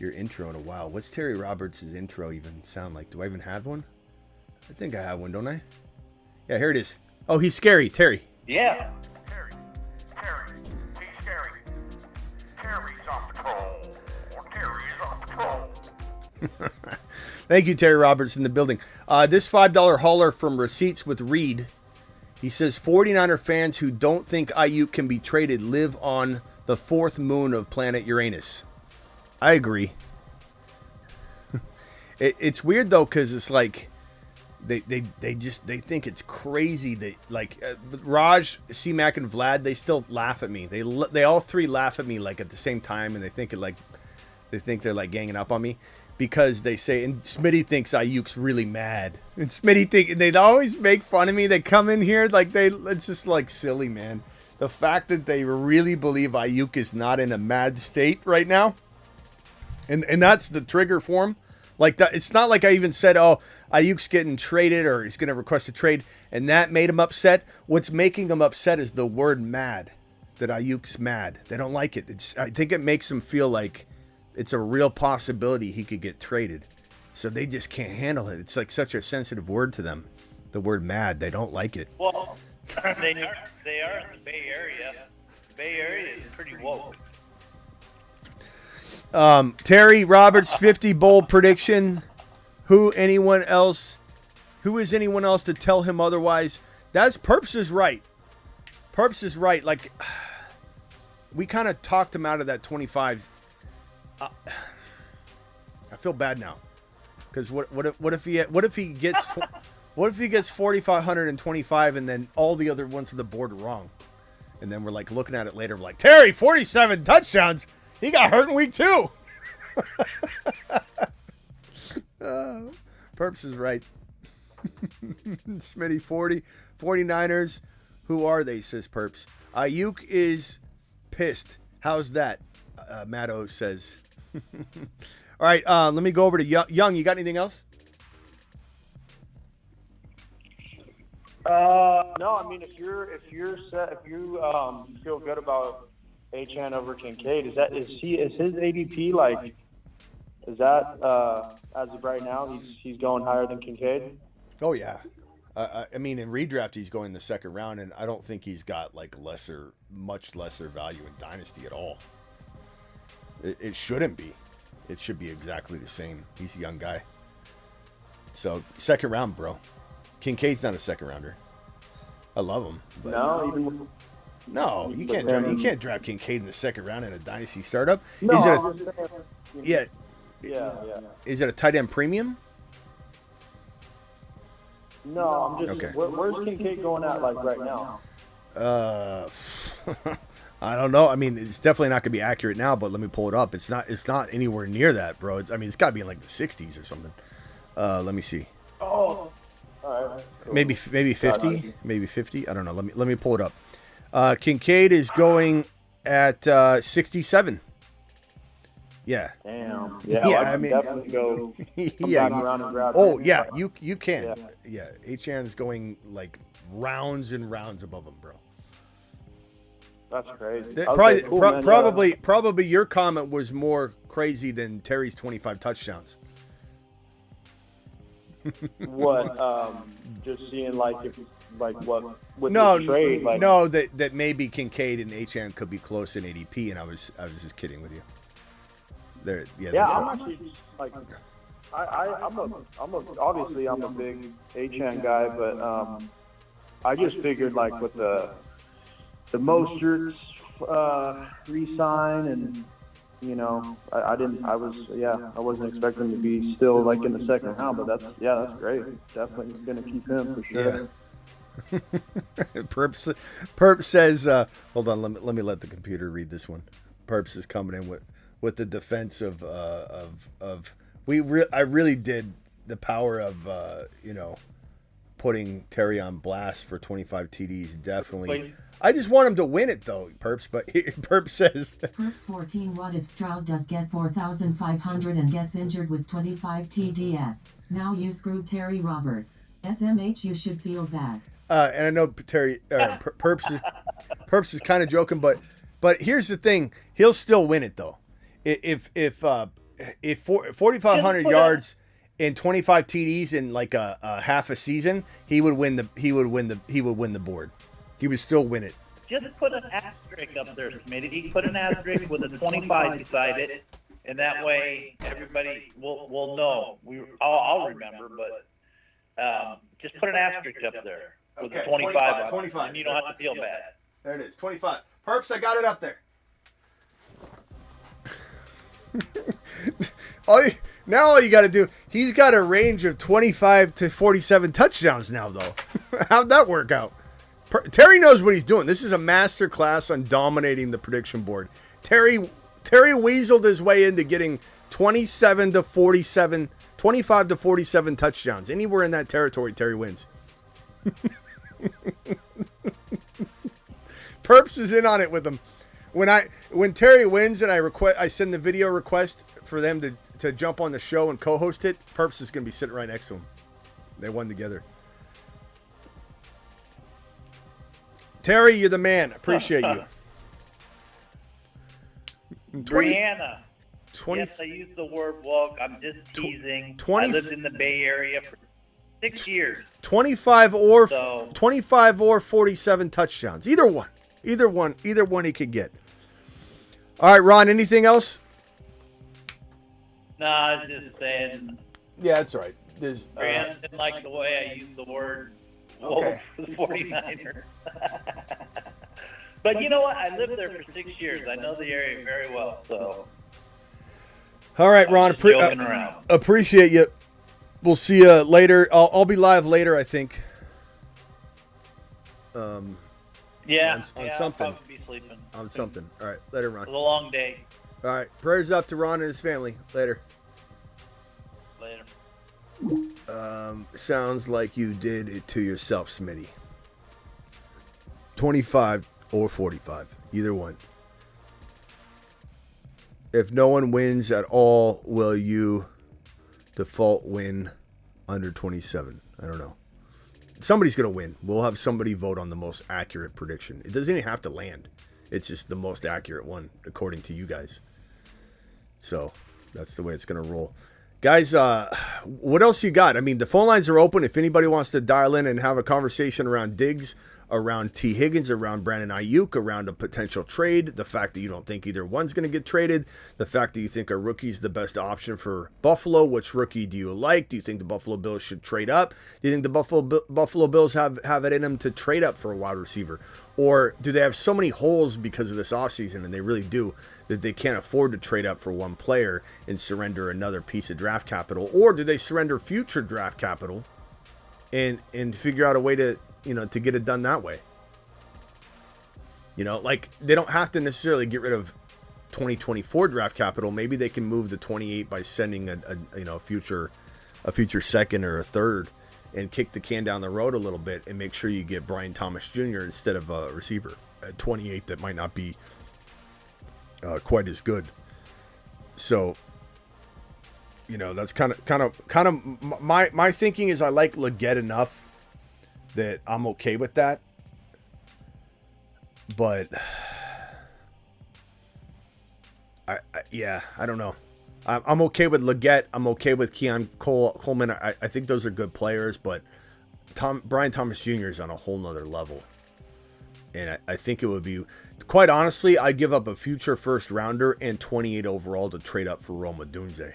intro in a while. What's Terry Roberts' intro even sound like? Do I even have one? I think I have one, don't I? Yeah, here it is. Oh, he's scary, Terry. Yeah. Terry, he's scary. Terry's on patrol. Terry's on patrol. Thank you, Terry Roberts in the building. This $5 hauler from Receipts with Reed. He says 49er fans who don't think Aiyuk can be traded live on the fourth moon of planet Uranus. I agree. It's weird though, because it's like they think it's crazy that like Raj, C-Mac, and Vlad, they still laugh at me. They all three laugh at me like at the same time, and they think they're like ganging up on me. Because they say, and Smitty thinks Aiyuk's really mad. And Smitty they'd always make fun of me. They come in here like it's just like silly, man. The fact that they really believe Aiyuk is not in a mad state right now. And that's the trigger for him. Like that, it's not like I even said, oh, Aiyuk's getting traded or he's going to request a trade. And that made him upset. What's making him upset is the word mad. That Aiyuk's mad. They don't like it. I think it makes them feel like it's a real possibility he could get traded. So they just can't handle it. It's like such a sensitive word to them. The word mad. They don't like it. Well, they are in the Bay Area. The Bay Area is pretty woke. Terry Roberts, 50 bold prediction. Who is anyone else to tell him otherwise? Perps is right. Perps is right. Like, we kind of talked him out of that 25. I feel bad now, because what if he gets 4,525 and then all the other ones on the board are wrong, and then we're like looking at it later, we're like, Terry, 47 touchdowns, he got hurt in week 2. Perps is right. Smitty 49ers. Who are they? Says Perps. Aiyuk is pissed. How's that? Matt O says. All right, let me go over to Young. You got anything else? No, I mean if you feel good about Achane over Kincaid, is his ADP like? Is that as of right now he's going higher than Kincaid? Oh yeah. I mean, in redraft he's going the second round, and I don't think he's got like much lesser value in Dynasty at all. It shouldn't be. It should be exactly the same. He's a young guy. So, second round, bro. Kincaid's not a second rounder. I love him. But no, you can't draft Kincaid in the second round in a Dynasty startup. No, yeah. Is it a tight end premium? No, I'm just. Okay. Where's Kincaid going at like right now? I don't know. I mean, it's definitely not going to be accurate now, but let me pull it up. It's not anywhere near that, bro. It's got to be in like the 60s or something. Let me see. Oh, all right. Cool. Maybe 50. Maybe 50. I don't know. Let me pull it up. Kincaid is going at 67. Yeah. Damn. Yeah. I mean, definitely go. Yeah. Around and grab oh yeah. You can. Yeah. Achane is going like rounds and rounds above him, bro. That's crazy. Probably your comment was more crazy than Terry's 25 touchdowns. What? Just seeing like if what with No, the trade? Like, no, that maybe Kincaid and Achan could be close in ADP, and I was just kidding with you. I'm actually like, I'm obviously I'm a big Achan guy, but I just figured like with the Mostert's re-sign and. I wasn't expecting to be still like in the second round, but that's great. Definitely going to keep him for sure. Yeah. Perp says, hold on, let me let the computer read this one. Perps is coming in with the defense of I really did the power of putting Terry on blast for 25 TDs. Definitely. I just want him to win it, though, Perps. But Perps says... Perps 14, what if Stroud does get 4,500 and gets injured with 25 TDS? Now you screwed Terry Roberts. SMH, you should feel bad. And I know Perps is kind of joking, but here's the thing. He'll still win it, though. If 4,500 yards and 25 TDs in like a half a season, he would win the board. He would still win it. Just put an asterisk up there, Smitty. Put an asterisk with a 25 beside it, and that way everybody will know. I'll remember, but just put an asterisk up there with a 25. 25. And you don't have to feel bad. There it is, 25. Perps, I got it up there. All you got to do, he's got a range of 25 to 47 touchdowns now, though. How'd that work out? Terry knows what he's doing. This is a master class on dominating the prediction board. Terry weaseled his way into getting 25 to 47 touchdowns. Anywhere in that territory, Terry wins. Perps is in on it with him. When Terry wins and I send the video request for them to jump on the show and co-host it, Perps is going to be sitting right next to him. They won together. Terry, you're the man. Appreciate you. Brianna. Yes, I use the word woke. I'm just teasing. I lived in the Bay Area for 6 years. 25 or 47 touchdowns. Either one he could get. All right, Ron, anything else? No, I was just saying. Yeah, that's right. Brianna didn't like the way I used the word woke for the 49ers. But you know what? I lived there for 6 years. I know the area very well. So. All right, Ron. Appreciate you. We'll see you later. I'll be live later, I think. On something. I'll probably be sleeping. On something. All right, later, Ron. It was a long day. All right, prayers up to Ron and his family. Later. Sounds like you did it to yourself, Smitty. 25 or 45, either one. If no one wins at all, will you default win under 27? I don't know. Somebody's going to win. We'll have somebody vote on the most accurate prediction. It doesn't even have to land. It's just the most accurate one, according to you guys. So that's the way it's going to roll. Guys, what else you got? I mean, the phone lines are open. If anybody wants to dial in and have a conversation around Diggs, around T. Higgins, around Brandon Aiyuk, around a potential trade, the fact that you don't think either one's going to get traded, the fact that you think a rookie's the best option for Buffalo, which rookie do you like? Do you think the Buffalo Bills should trade up? Do you think the Buffalo Bills have it in them to trade up for a wide receiver? Or do they have so many holes because of this offseason, and they really do, that they can't afford to trade up for one player and surrender another piece of draft capital? Or do they surrender future draft capital and figure out a way to get it done that way? Like, they don't have to necessarily get rid of 2024 draft capital. Maybe they can move the 28 by sending a future second or a third and kick the can down the road a little bit and make sure you get Brian Thomas Jr. instead of a receiver at 28 that might not be quite as good. So, that's kind of my thinking is I like Leggett enough that I'm okay with that. But I don't know. I'm okay with Leggett. I'm okay with Keon Coleman. I think those are good players, but Brian Thomas Jr. is on a whole nother level. And I think it would be, quite honestly, I'd give up a future first rounder and 28 overall to trade up for Rome Odunze.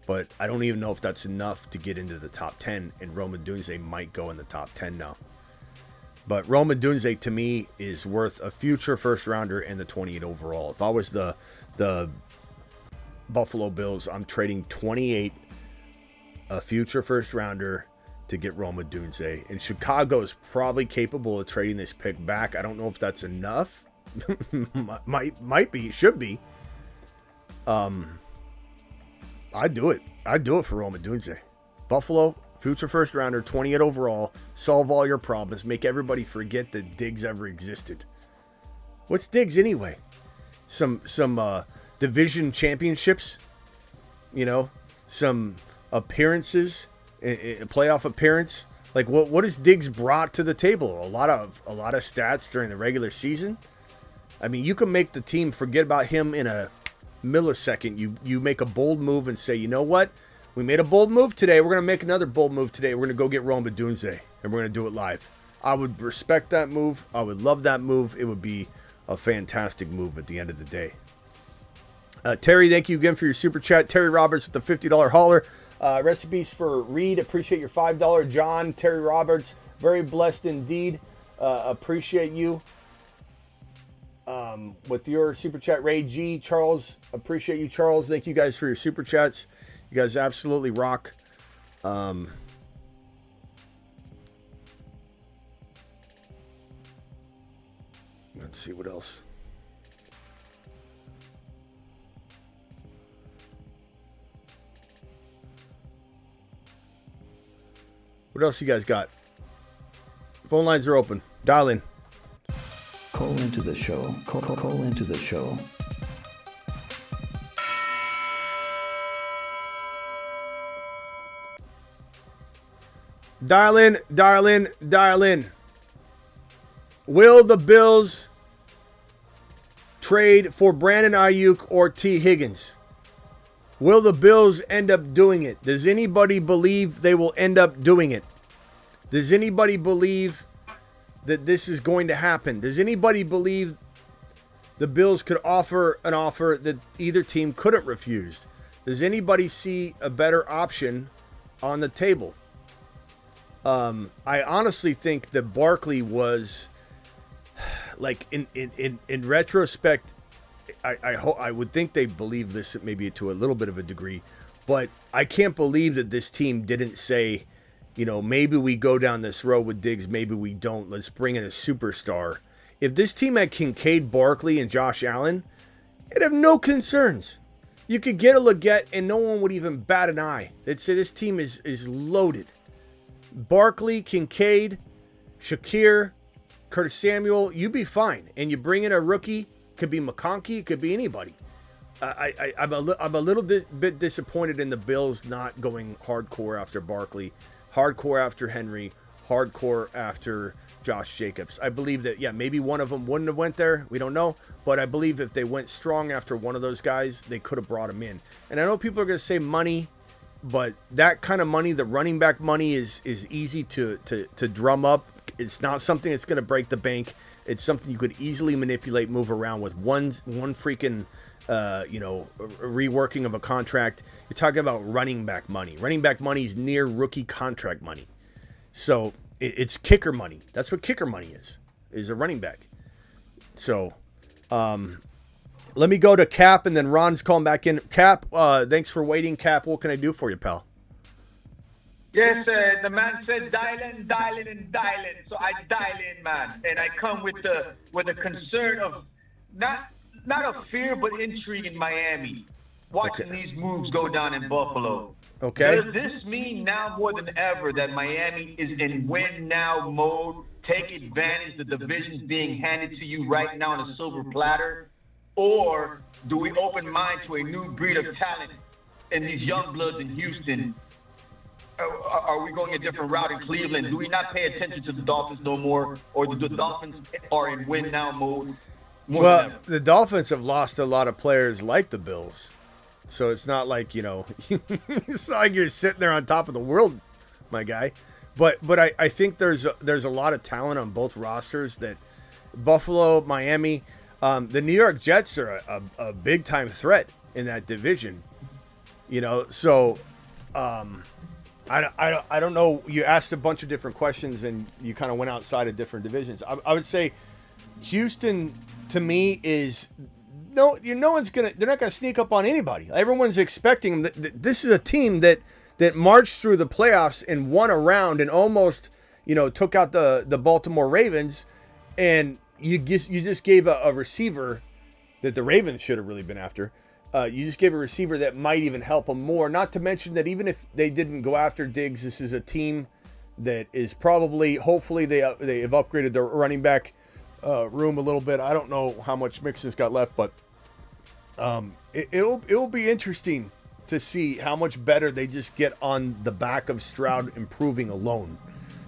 But I don't even know if that's enough to get into the top 10, and Rome Odunze might go in the top 10 now. But Rome Odunze, to me, is worth a future first rounder and the 28 overall. If I was the Buffalo Bills, I'm trading 28, a future first rounder, to get Rome Odunze. And Chicago is probably capable of trading this pick back. I don't know if that's enough. might be, should be. I'd do it. I'd do it for Rome Odunze. Buffalo, future first rounder, 28 overall, solve all your problems, make everybody forget that Diggs ever existed. What's Diggs anyway? Some division championships, some appearances, a playoff appearance. Like what has Diggs brought to the table? A lot of stats during the regular season. I mean, you can make the team forget about him in a millisecond. You make a bold move and say, you know what? We made a bold move today. We're going to make another bold move today. We're going to go get Rome Odunze, and we're going to do it live. I would respect that move. I would love that move. It would be a fantastic move at the end of the day. Terry, thank you again for your super chat. Terry Roberts with the $50 hauler. Recipes for Reed. Appreciate your $5. John, Terry Roberts, very blessed indeed. Appreciate you. With your super chat. Ray G, Charles, appreciate you, Charles. Thank you guys for your super chats. You guys absolutely rock. Let's see what else. What else you guys got? Phone lines are open. Dial in. Call into the show. Call into the show. Dial in, dial in, dial in. Will the Bills trade for Brandon Aiyuk or T. Higgins? Will the Bills end up doing it? Does anybody believe they will end up doing it? Does anybody believe that this is going to happen? Does anybody believe the Bills could offer an offer that either team couldn't refuse? Does anybody see a better option on the table? I honestly think that Barkley was, like, in retrospect, I would think they believe this maybe to a little bit of a degree, but I can't believe that this team didn't say, maybe we go down this road with Diggs, maybe we don't. Let's bring in a superstar. If this team had Kincaid, Barkley, and Josh Allen, it'd have no concerns. You could get a Leggett and no one would even bat an eye. They'd say this team is loaded. Barkley, Kincaid, Shakir, Curtis Samuel, you'd be fine. And you bring in a rookie, could be McConkey, could be anybody. I'm a little bit disappointed in the Bills not going hardcore after Barkley, hardcore after Henry, hardcore after Josh Jacobs. I believe that, maybe one of them wouldn't have went there. We don't know. But I believe if they went strong after one of those guys, they could have brought him in. And I know people are going to say money, but that kind of money, the running back money, is easy to drum up. It's not something that's going to break the bank. It's something you could easily manipulate, move around with one freaking, reworking of a contract. You're talking about running back money. Running back money is near rookie contract money. So it's kicker money. That's what kicker money is a running back. So let me go to Cap, and then Ron's calling back in. Cap, thanks for waiting. Cap, what can I do for you, pal? Yes, the man said dial in, and dial in. So I dial in, man, and I come with a concern of not of fear but intrigue in Miami, watching these moves go down in Buffalo. Okay. Does this mean now more than ever that Miami is in win now mode? Take advantage. The division's being handed to you right now on a silver platter, or do we open mind to a new breed of talent in these young bloods in Houston? Are we going a different route in Cleveland? Do we not pay attention to the Dolphins no more? Or the Dolphins are in win-now mode more than ever? The Dolphins have lost a lot of players like the Bills. So it's not like, it's not like you're sitting there on top of the world, my guy. But I think there's a lot of talent on both rosters that Buffalo, Miami, the New York Jets are a big time threat in that division. So I don't know. You asked a bunch of different questions and you kind of went outside of different divisions. I would say Houston to me is they're not gonna sneak up on anybody. Everyone's expecting that this is a team that marched through the playoffs and won a round and almost took out the Baltimore Ravens, and you just gave a receiver that the Ravens should have really been after. You just gave a receiver that might even help them more. Not to mention that even if they didn't go after Diggs, this is a team that is hopefully they have upgraded their running back room a little bit. I don't know how much Mixon's got left, but it'll be interesting to see how much better they just get on the back of Stroud improving alone.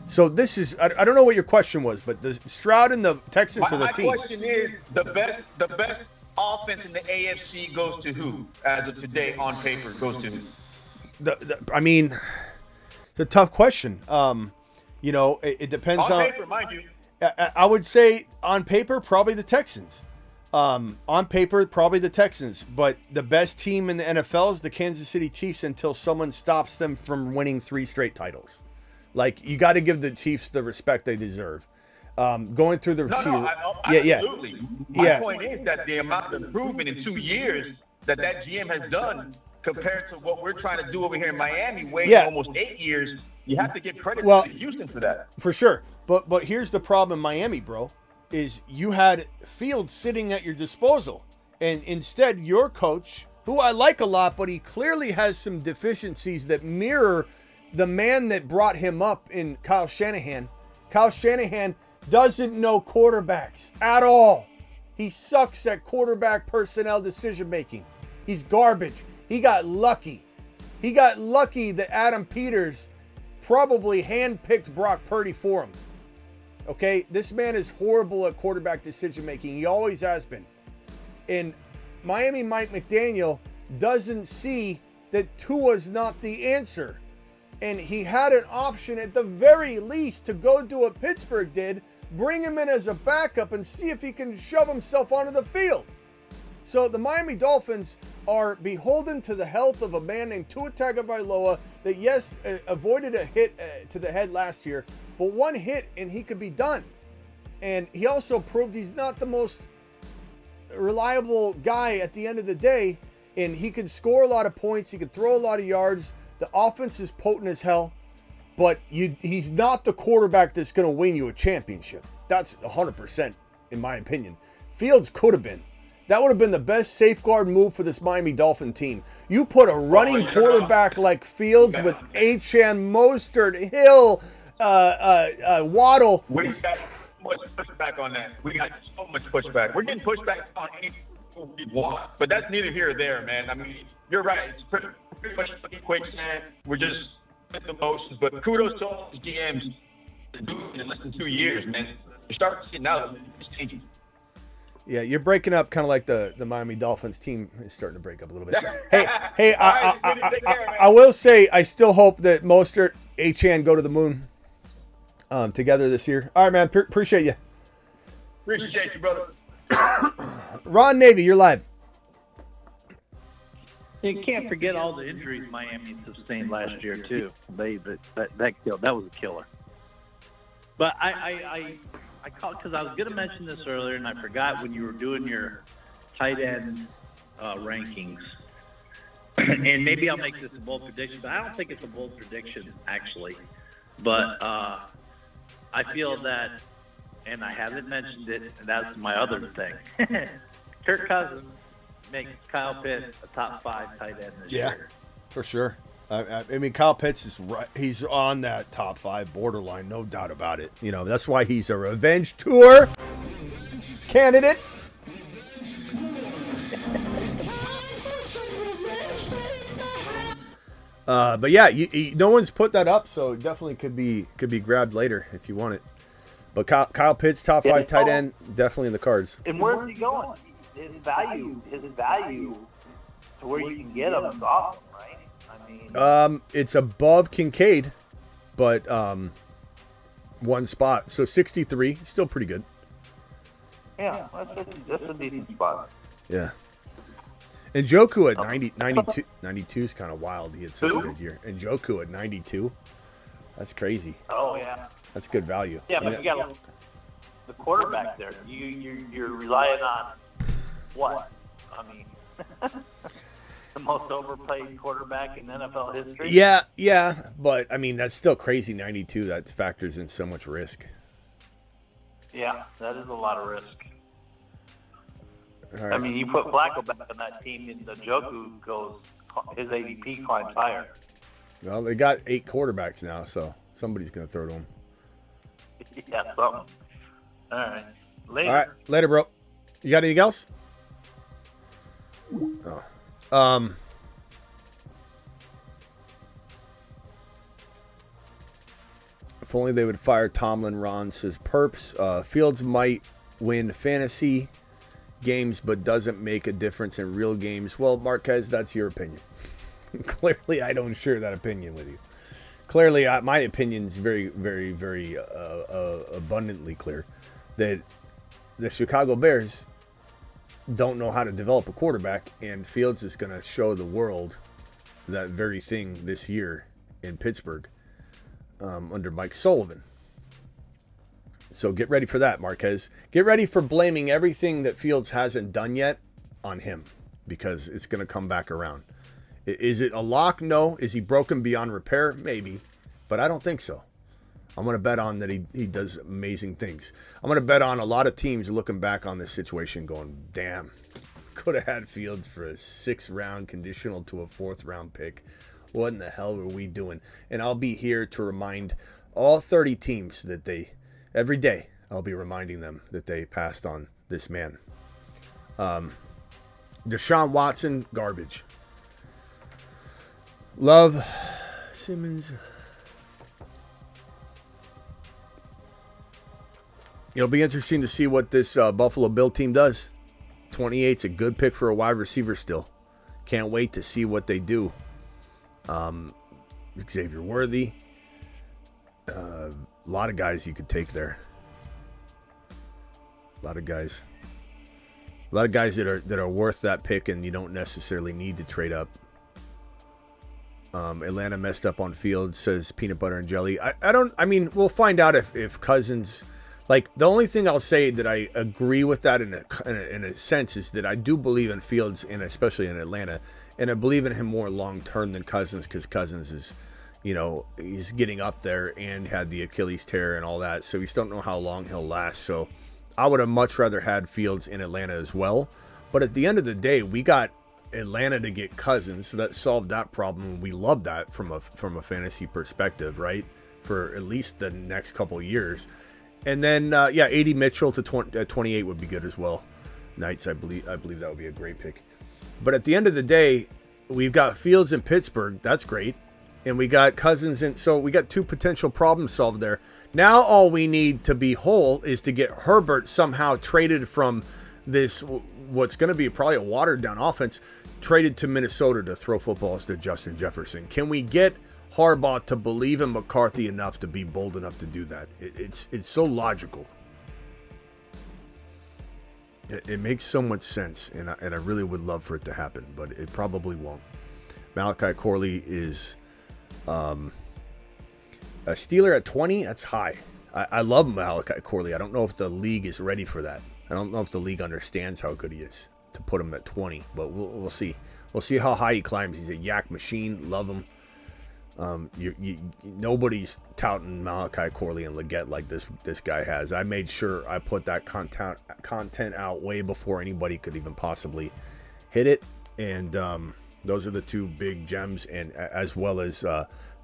So this is I don't know what your question was, but the Stroud and the Texans are the team. My question is the best offense in the AFC goes to who as of today on paper goes to who? It's a tough question. It depends on paper, mind you. I would say on paper probably the Texans. On paper, probably the Texans, but the best team in the NFL is the Kansas City Chiefs until someone stops them from winning 3 straight titles. Like, you got to give the Chiefs the respect they deserve. Going through the absolutely. My point is that the amount of improvement in 2 years that GM has done compared to what we're trying to do over here in Miami, almost 8 years, you have to give credit to Houston for that. For sure. But here's the problem in Miami, bro. Is you had Fields sitting at your disposal, and instead your coach, who I like a lot, but he clearly has some deficiencies that mirror the man that brought him up in Kyle Shanahan. Kyle Shanahan doesn't know quarterbacks at all. He sucks at quarterback personnel decision making. He's garbage. He got lucky. He got lucky that Adam Peters probably handpicked Brock Purdy for him. Okay, this man is horrible at quarterback decision making. He always has been. And Miami Mike McDaniel doesn't see that Tua's not the answer. And he had an option at the very least to go do what Pittsburgh did, bring him in as a backup and see if he can shove himself onto the field. So the Miami Dolphins are beholden to the health of a man named Tua Tagovailoa that, yes, avoided a hit to the head last year, but one hit and he could be done. And he also proved he's not the most reliable guy at the end of the day, and he can score a lot of points, he can throw a lot of yards. The offense is potent as hell, but he's not the quarterback that's going to win you a championship. That's 100% in my opinion. Fields could have been. That would have been the best safeguard move for this Miami Dolphin team. You put a running quarterback like Fields with Achane, Mostert, Hill, Waddle. We got so much pushback on that. We got so much pushback. We're getting pushback on anything we want, but that's neither here or there, man. I mean, you're right. It's pretty much quicksand. We're just with the motions, but kudos to all the GMs to do it in less than 2 years, man. You're starting to see now it's changing. Yeah, you're breaking up kind of like the Miami Dolphins team is starting to break up a little bit. Hey, I will say I still hope that Mostert, Achane go to the moon together this year. All right, man. Appreciate you. Appreciate you, brother. Ron Navy, you're live. You can't forget all the injuries Miami sustained last year too. That was a killer. But I called because I was going to mention this earlier, and I forgot when you were doing your tight end rankings. And maybe I'll make this a bold prediction, but I don't think it's a bold prediction actually. But I feel that, and I haven't mentioned it, and that's my other thing. Kirk Cousins makes Kyle Pitts a top 5 tight end this year. For sure. I mean, Kyle Pitts is right. He's on that top 5 borderline, no doubt about it. You know, that's why he's a revenge tour candidate. But yeah, no one's put that up, so it definitely could be grabbed later if you want it. But Kyle Pitts, top 5 tight end, definitely in the cards. And where's he going? His value to where you can get him is awesome, right? I mean, it's above Kincaid, but one spot. So 63, still pretty good. Yeah, that's a decent spot. Yeah. And Joku at 92 is kind of wild. He had such a good year. And Joku at 92, that's crazy. Oh, yeah. That's good value. Yeah, but you got the quarterback there. You're relying on what? I mean, the most overplayed quarterback in NFL history. Yeah, but I mean that's still crazy. 92. That factors in so much risk. Yeah, that is a lot of risk. Right. I mean, you put Flacco back on that team, and the Joku goes, his ADP climbs higher. Well, they got 8 quarterbacks now, so somebody's going to throw to them. Yeah, something. All right. Later. All right, later, bro. You got anything else? Oh. If only they would fire Tomlin. Ron says Perps. Fields might win fantasy games, but doesn't make a difference in real games. Well, Marquez, that's your opinion. Clearly, I don't share that opinion with you. Clearly, my opinion is very, very, very abundantly clear that the Chicago Bears don't know how to develop a quarterback, and Fields is going to show the world that very thing this year in Pittsburgh under Mike Sullivan. So get ready for that, Marquez. Get ready for blaming everything that Fields hasn't done yet on him, because it's going to come back around. Is it a lock? No. Is he broken beyond repair? Maybe. But I don't think so. I'm going to bet on that he does amazing things. I'm going to bet on a lot of teams looking back on this situation going, damn, could have had Fields for a 6th-round conditional to a 4th-round pick. What in the hell were we doing? And I'll be here to remind all 30 teams that every day, I'll be reminding them that they passed on this man. Deshaun Watson, garbage. Love Simmons. It'll be interesting to see what this Buffalo Bill team does. 28's a good pick for a wide receiver still. Can't wait to see what they do. Xavier Worthy. A lot of guys you could take there. A lot of guys that are worth that pick, and you don't necessarily need to trade up. Atlanta messed up on Fields, says peanut butter and jelly. I mean, we'll find out if Cousins, like, the only thing I'll say that I agree with that in a sense is that I do believe in Fields, and especially in Atlanta, and I believe in him more long term than Cousins, because Cousins is, he's getting up there and had the Achilles tear and all that, so we just don't know how long he'll last. So I would have much rather had Fields in Atlanta as well. But at the end of the day, we got Atlanta to get Cousins, so that solved that problem. We love that from a fantasy perspective, right? For at least the next couple of years. And then, AD Mitchell to 28 would be good as well. Knights, I believe that would be a great pick. But at the end of the day, we've got Fields in Pittsburgh. That's great. And we got Cousins in. So we got 2 potential problems solved there. Now all we need to be whole is to get Herbert somehow traded from this, what's going to be probably a watered-down offense, traded to Minnesota to throw footballs to Justin Jefferson. Can we get Harbaugh to believe in McCarthy enough to be bold enough to do that? It's so logical. It makes so much sense, and I really would love for it to happen, but it probably won't. Malachi Corley is a Steeler at 20. That's high. I love Malachi Corley. I don't know if the league is ready for that. I don't know if the league understands how good he is to put him at 20, but we'll see. We'll see how high he climbs. He's a yak machine. Love him. Nobody's touting Malachi Corley and Leggett like this guy has. I made sure I put that content out way before anybody could even possibly hit it. And those are the 2 big gems, and as well as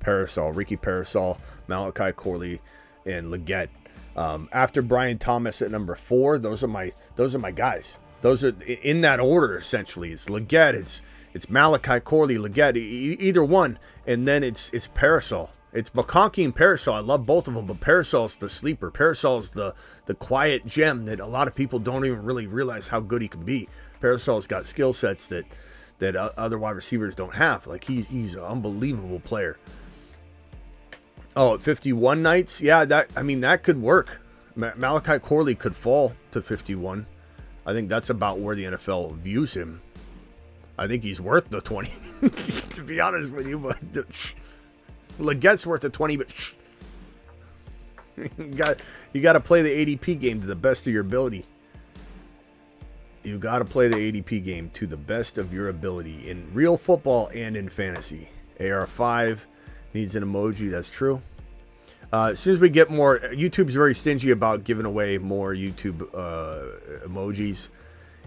Ricky Parasol, Malachi Corley, and Leggett. After Brian Thomas at number 4, those are my guys. Those are in that order essentially. It's Leggett, it's Malachi Corley, Leggett, either one, and then it's Parasol. It's McConkey and Parasol. I love both of them, but Parasol's the sleeper. Parasol's the quiet gem that a lot of people don't even really realize how good he can be. Parasol's got skill sets that that other wide receivers don't have. Like he's an unbelievable player. Oh, at 51 nights, yeah, that could work. Malachi Corley could fall to 51. I think that's about where the NFL views him. I think he's worth the 20, to be honest with you. But Legette's worth the 20, but you got to play the ADP game to the best of your ability. You got to play the ADP game to the best of your ability in real football and in fantasy. AR5 needs an emoji. That's true. As soon as we get more, YouTube's very stingy about giving away more YouTube emojis,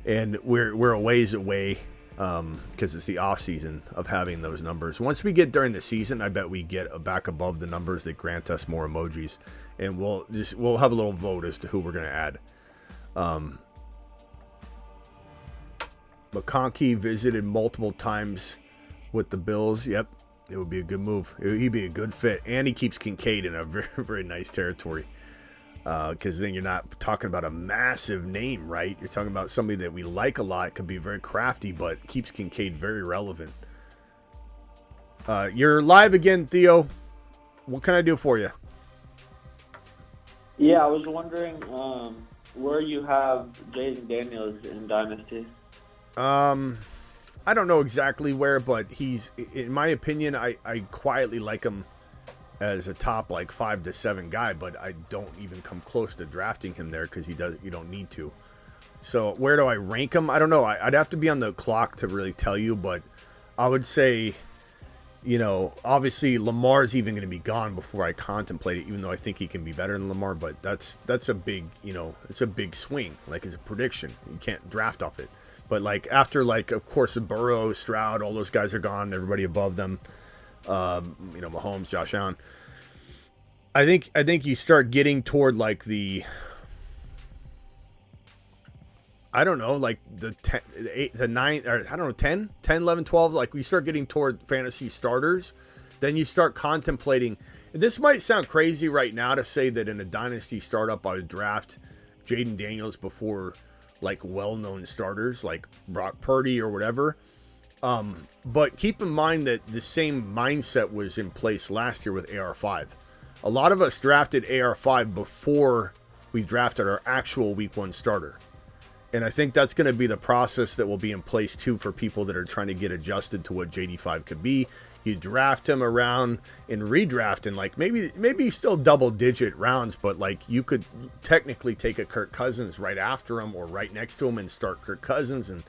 and we're a ways away because it's the off season of having those numbers. Once we get during the season, I bet we get back above the numbers that grant us more emojis, and we'll have a little vote as to who we're going to add. McConkey visited multiple times with the Bills. Yep, it would be a good move. He'd be a good fit. And he keeps Kincaid in a very, very nice territory. Because then you're not talking about a massive name, right? You're talking about somebody that we like a lot, could be very crafty, but keeps Kincaid very relevant. You're live again, Theo. What can I do for you? Yeah, I was wondering where you have Jaden Daniels in Dynasty. I don't know exactly where, but he's, in my opinion, I quietly like him as a top like 5 to 7 guy, but I don't even come close to drafting him there because you don't need to. So where do I rank him? I don't know. I'd have to be on the clock to really tell you, but I would say, obviously Lamar's even going to be gone before I contemplate it, even though I think he can be better than Lamar, but that's a big, it's a big swing. Like, it's a prediction. You can't draft off it. But like after, like, of course, Burrow, Stroud, all those guys are gone. Everybody above them, Mahomes, Josh Allen. I think you start getting toward like the, I don't know, like the 10, the 8, the 9, or I don't know, 10, 11, 12. Like we start getting toward fantasy starters. Then you start contemplating. This might sound crazy right now to say that in a dynasty startup I would draft Jaden Daniels before like well-known starters like Brock Purdy or whatever. But keep in mind that the same mindset was in place last year with AR5. A lot of us drafted AR5 before we drafted our actual week 1 starter. And I think that's going to be the process that will be in place too for people that are trying to get adjusted to what JD5 could be. You draft him around and redraft, and like maybe still double-digit rounds, but like you could technically take a Kirk Cousins right after him or right next to him and start Kirk Cousins, and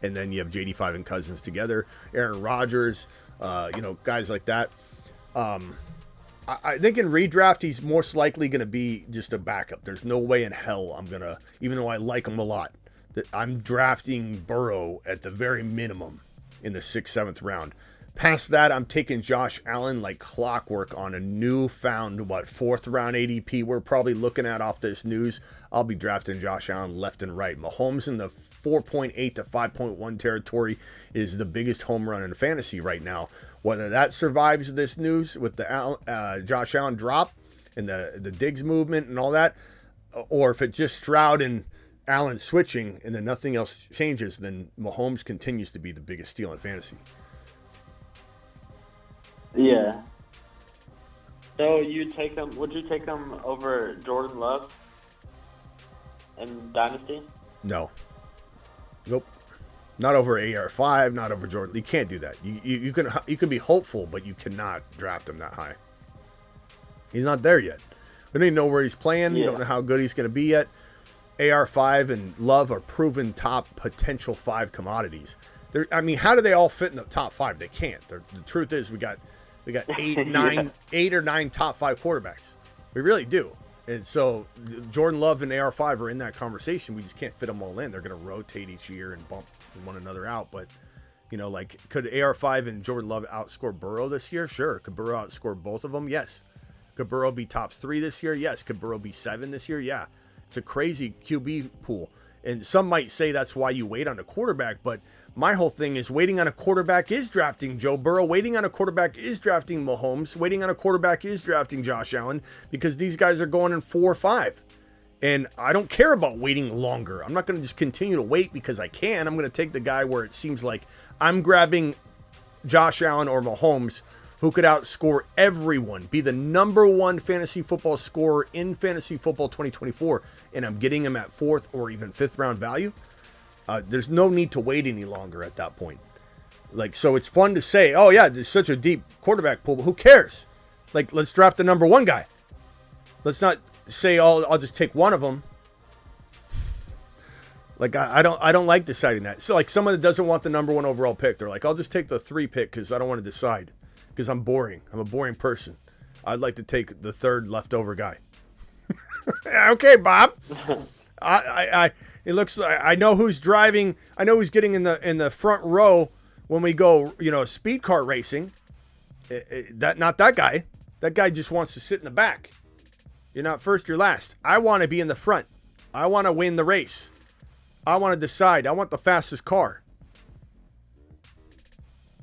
then you have JD5 and Cousins together. Aaron Rodgers, guys like that. I think in redraft he's most likely going to be just a backup. There's no way in hell I'm going to, even though I like him a lot, that I'm drafting Burrow at the very minimum in the 6th, 7th round. Past that, I'm taking Josh Allen like clockwork on a newfound, 4th round ADP we're probably looking at off this news. I'll be drafting Josh Allen left and right. Mahomes in the 4.8 to 5.1 territory is the biggest home run in fantasy right now. Whether that survives this news with the Josh Allen drop and the Diggs movement and all that, or if it's just Stroud and Allen switching and then nothing else changes, then Mahomes continues to be the biggest steal in fantasy. Yeah. So would you take him over Jordan Love in Dynasty? No. Nope. Not over AR5, not over Jordan. You can't do that. You can be hopeful, but you cannot draft him that high. He's not there yet. We don't even know where he's playing. Yeah. You don't know how good he's going to be yet. AR5 and Love are proven top potential 5 commodities. How do they all fit in the top 5? They can't. The truth is we got 8 or 9 top 5 quarterbacks. We really do. And so Jordan Love and AR5 are in that conversation. We just can't fit them all in. They're going to rotate each year and bump one another out. But, could AR5 and Jordan Love outscore Burrow this year? Sure. Could Burrow outscore both of them? Yes. Could Burrow be top 3 this year? Yes. Could Burrow be 7 this year? Yeah. It's a crazy QB pool. And some might say that's why you wait on a quarterback, but my whole thing is waiting on a quarterback is drafting Joe Burrow. Waiting on a quarterback is drafting Mahomes. Waiting on a quarterback is drafting Josh Allen, because these guys are going in 4 or 5. And I don't care about waiting longer. I'm not going to just continue to wait because I can. I'm going to take the guy where it seems like I'm grabbing Josh Allen or Mahomes, who could outscore everyone, be the number one fantasy football scorer in fantasy football 2024, and I'm getting him at 4th or even 5th round value. There's no need to wait any longer at that point. Like, so it's fun to say, oh yeah, there's such a deep quarterback pool, but who cares? Like, let's draft the number one guy. Let's not say, oh, I'll just take one of them. Like, I don't like deciding that. So, like, someone that doesn't want the number one overall pick, they're like, I'll just take the 3 pick because I don't want to decide. Because I'm boring. I'm a boring person. I'd like to take the 3rd leftover guy. Okay, Bob. It looks like I know who's driving. I know who's getting in the front row when we go, speed car racing. Not that guy. That guy just wants to sit in the back. You're not first, you're last. I want to be in the front. I want to win the race. I want to decide. I want the fastest car.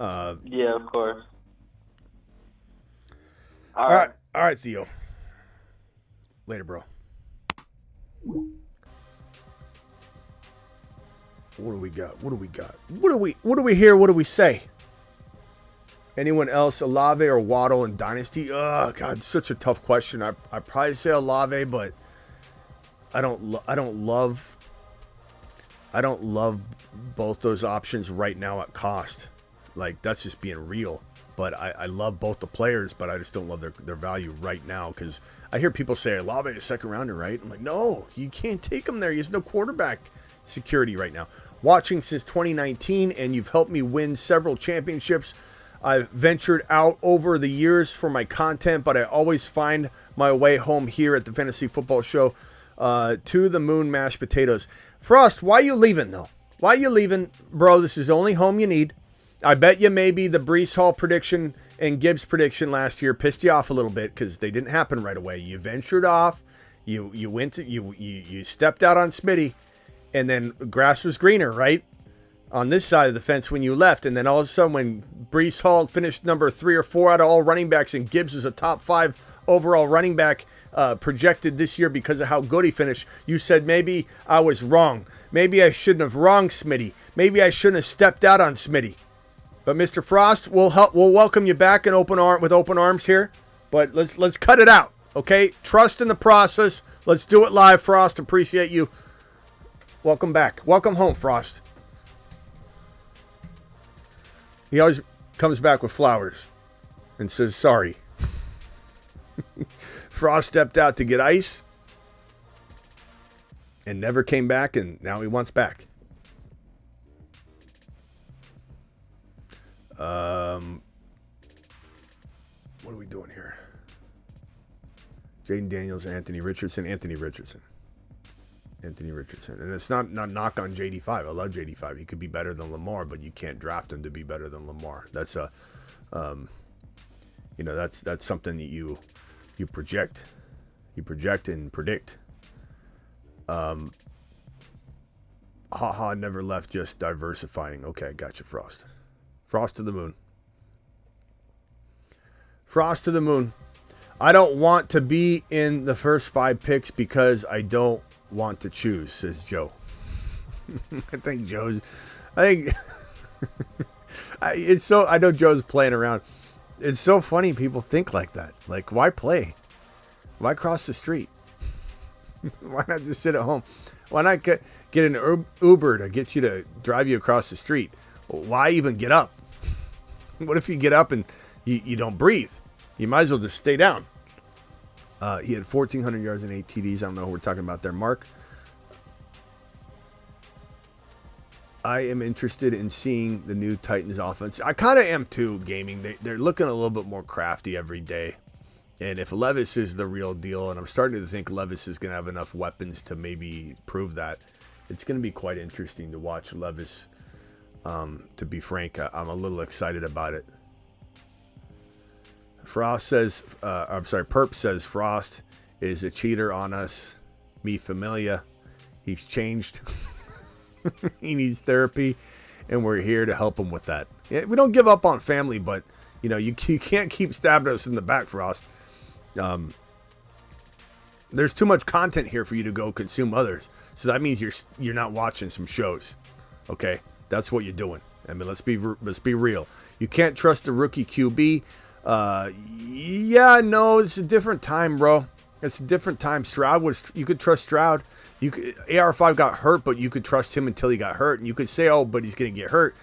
Yeah, of course. All right, Theo. Later, bro. What do we got? What do we hear? What do we say? Anyone else, Olave or Waddle in Dynasty? Oh, God, such a tough question. I probably say Olave, but I don't love both those options right now at cost. Like, that's just being real. But I love both the players, but I just don't love their value right now because I hear people say Olave is a 2nd rounder, right? I'm like, no, you can't take him there. He has no quarterback security right now. Watching since 2019, and you've helped me win several championships. I've ventured out over the years for my content, but I always find my way home here at the Fantasy Football Show. To the moon, mashed potatoes. Frost, why you leaving, though? Why you leaving? Bro, this is the only home you need. I bet you maybe the Breece Hall prediction and Gibbs prediction last year pissed you off a little bit because they didn't happen right away. You ventured off. You stepped out on Smitty, and then grass was greener, right? On this side of the fence when you left, and then all of a sudden when Breece Hall finished number 3 or 4 out of all running backs and Gibbs is a top 5 overall running back projected this year because of how good he finished, you said maybe I was wrong. Maybe I shouldn't have wronged Smitty. Maybe I shouldn't have stepped out on Smitty. But Mr. Frost, we'll welcome you back with open arms here. But let's cut it out, okay? Trust in the process. Let's do it live, Frost. Appreciate you. Welcome back. Welcome home, Frost. He always comes back with flowers and says sorry. Frost stepped out to get ice and never came back, and now he wants back. What are we doing here? Jaden Daniels or Anthony Richardson? Anthony Richardson. And it's not knock on JD5. I love JD5. He could be better than Lamar, but you can't draft him to be better than Lamar. That's that's something that you project. You project and predict. Never left, just diversifying. Okay, gotcha, Frost. Frost to the moon. Frost to the moon. I don't want to be in the first 5 picks because I don't want to choose, says Joe. I know Joe's playing around. It's so funny people think like that. Like, why play? Why cross the street? Why not just sit at home? Why not get an Uber to get you to drive you across the street? Why even get up? What if you get up and you don't breathe? You might as well just stay down. He had 1,400 yards and 8 TDs. I don't know who we're talking about there, Mark. I am interested in seeing the new Titans offense. I kind of am too, gaming. They're looking a little bit more crafty every day. And if Levis is the real deal, and I'm starting to think Levis is going to have enough weapons to maybe prove that, it's going to be quite interesting to watch Levis. To be frank, I'm a little excited about it. Perp says Frost is a cheater on us. Me familia. He's changed. He needs therapy, and we're here to help him with that. Yeah, we don't give up on family, but you can't keep stabbing us in the back, Frost. There's too much content here for you to go consume others. So that means you're not watching some shows. Okay? That's what you're doing. I mean, let's be real. You can't trust the rookie QB. Yeah, no, it's a different time, bro. It's a different time. You could trust Stroud. AR5 got hurt, but you could trust him until he got hurt. And you could say, oh, but he's going to get hurt.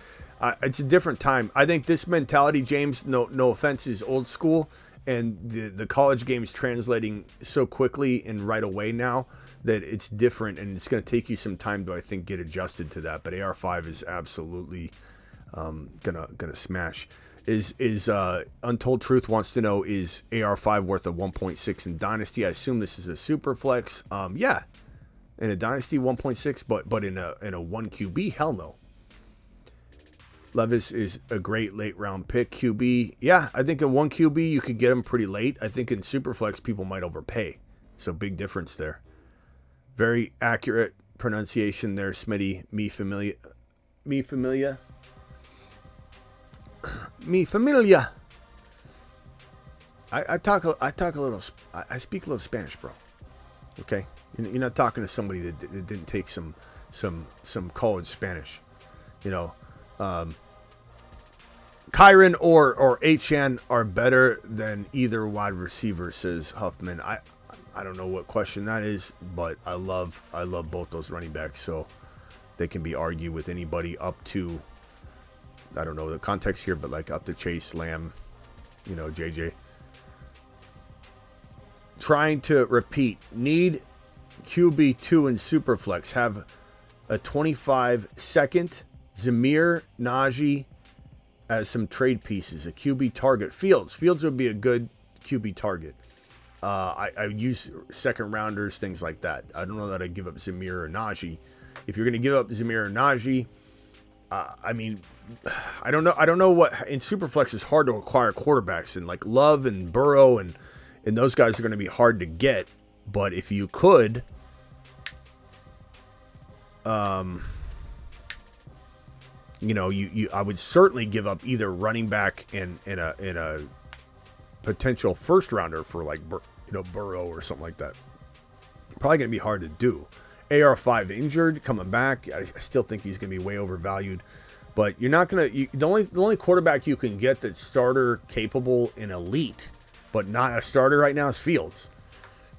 It's a different time. I think this mentality, James, no offense, is old school. And the college game is translating so quickly and right away now that it's different. And it's going to take you some time to, I think, get adjusted to that. But AR5 is absolutely gonna smash. Is Untold Truth wants to know, is AR5 worth a 1.6 in Dynasty? I assume this is a super flex. Yeah, in a Dynasty 1.6, but in a 1 QB, hell no. Levis is a great late round pick. QB, yeah, I think in 1 QB you could get him pretty late. I think in super flex people might overpay, so big difference there. Very accurate pronunciation there, Smitty. Me familiar. I speak a little Spanish, bro. Okay, you're not talking to somebody that didn't take some college Spanish. You know, Kyron or HN are better than either wide receiver, says Huffman. I don't know what question that is, but I love both those running backs, so they can be argued with anybody up to, I don't know the context here, but like up to Chase, Lamb, you know, JJ. Trying to repeat, need QB2 in Superflex. Have a 25-second Zamir, Najee as some trade pieces. A QB target. Fields would be a good QB target. I use second rounders, things like that. I don't know that I'd give up Zamir or Najee. If you're going to give up Zamir or Najee, I mean, I don't know what in Superflex is hard to acquire quarterbacks, and like Love and Burrow and those guys are going to be hard to get. But if you could, you know, I would certainly give up either running back and a potential first rounder for like Burrow or something like that. Probably going to be hard to do. AR5 injured, coming back. I still think he's going to be way overvalued. But you're not going to... The only quarterback you can get that's starter capable and elite, but not a starter right now, is Fields.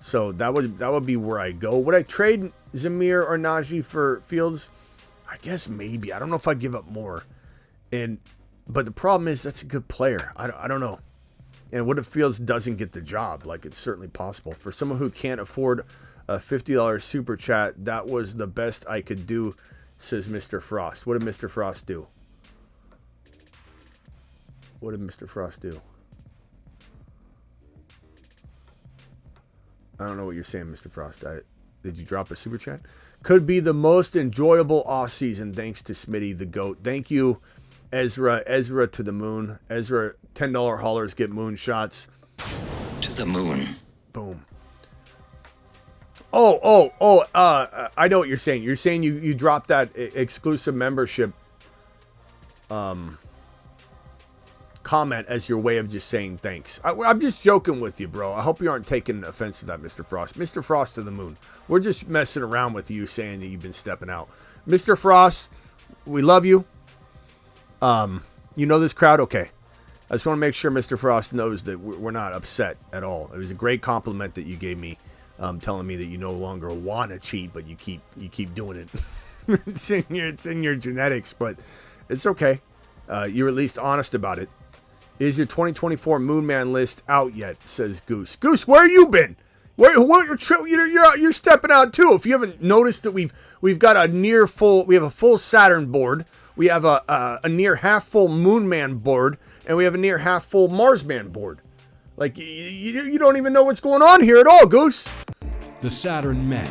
So that would be where I go. Would I trade Zamir or Najee for Fields? I guess maybe. I don't know if I'd give up more. But the problem is that's a good player. I don't know. And what if Fields doesn't get the job? Like, it's certainly possible. For someone who can't afford a $50 super chat, that was the best I could do, says Mr. Frost. What did Mr. Frost do? What did Mr. Frost do? I don't know what you're saying, Mr. Frost. Did you drop a super chat? Could be the most enjoyable offseason thanks to Smitty, the GOAT. Thank you, Ezra. Ezra to the moon. Ezra, $10 haulers get moonshots. To the moon. Boom. I know what you're saying. You're saying you dropped that exclusive membership comment as your way of just saying thanks. I'm just joking with you, bro. I hope you aren't taking offense to that, Mr. Frost. Mr. Frost to the moon. We're just messing around with you saying that you've been stepping out. Mr. Frost, we love you. You know this crowd? Okay. I just want to make sure Mr. Frost knows that we're not upset at all. It was a great compliment that you gave me. Telling me that you no longer want to cheat, but you keep doing it. it's in your genetics, but it's okay. You're at least honest about it. Is your 2024 Moon Man list out yet? Says Goose. Goose, where you been? You're stepping out too. If you haven't noticed that we've got a full Saturn board, we have a near half full Moon Man board, and we have a near half full Mars Man board. Like, you don't even know what's going on here at all, Goose. The Saturn Men.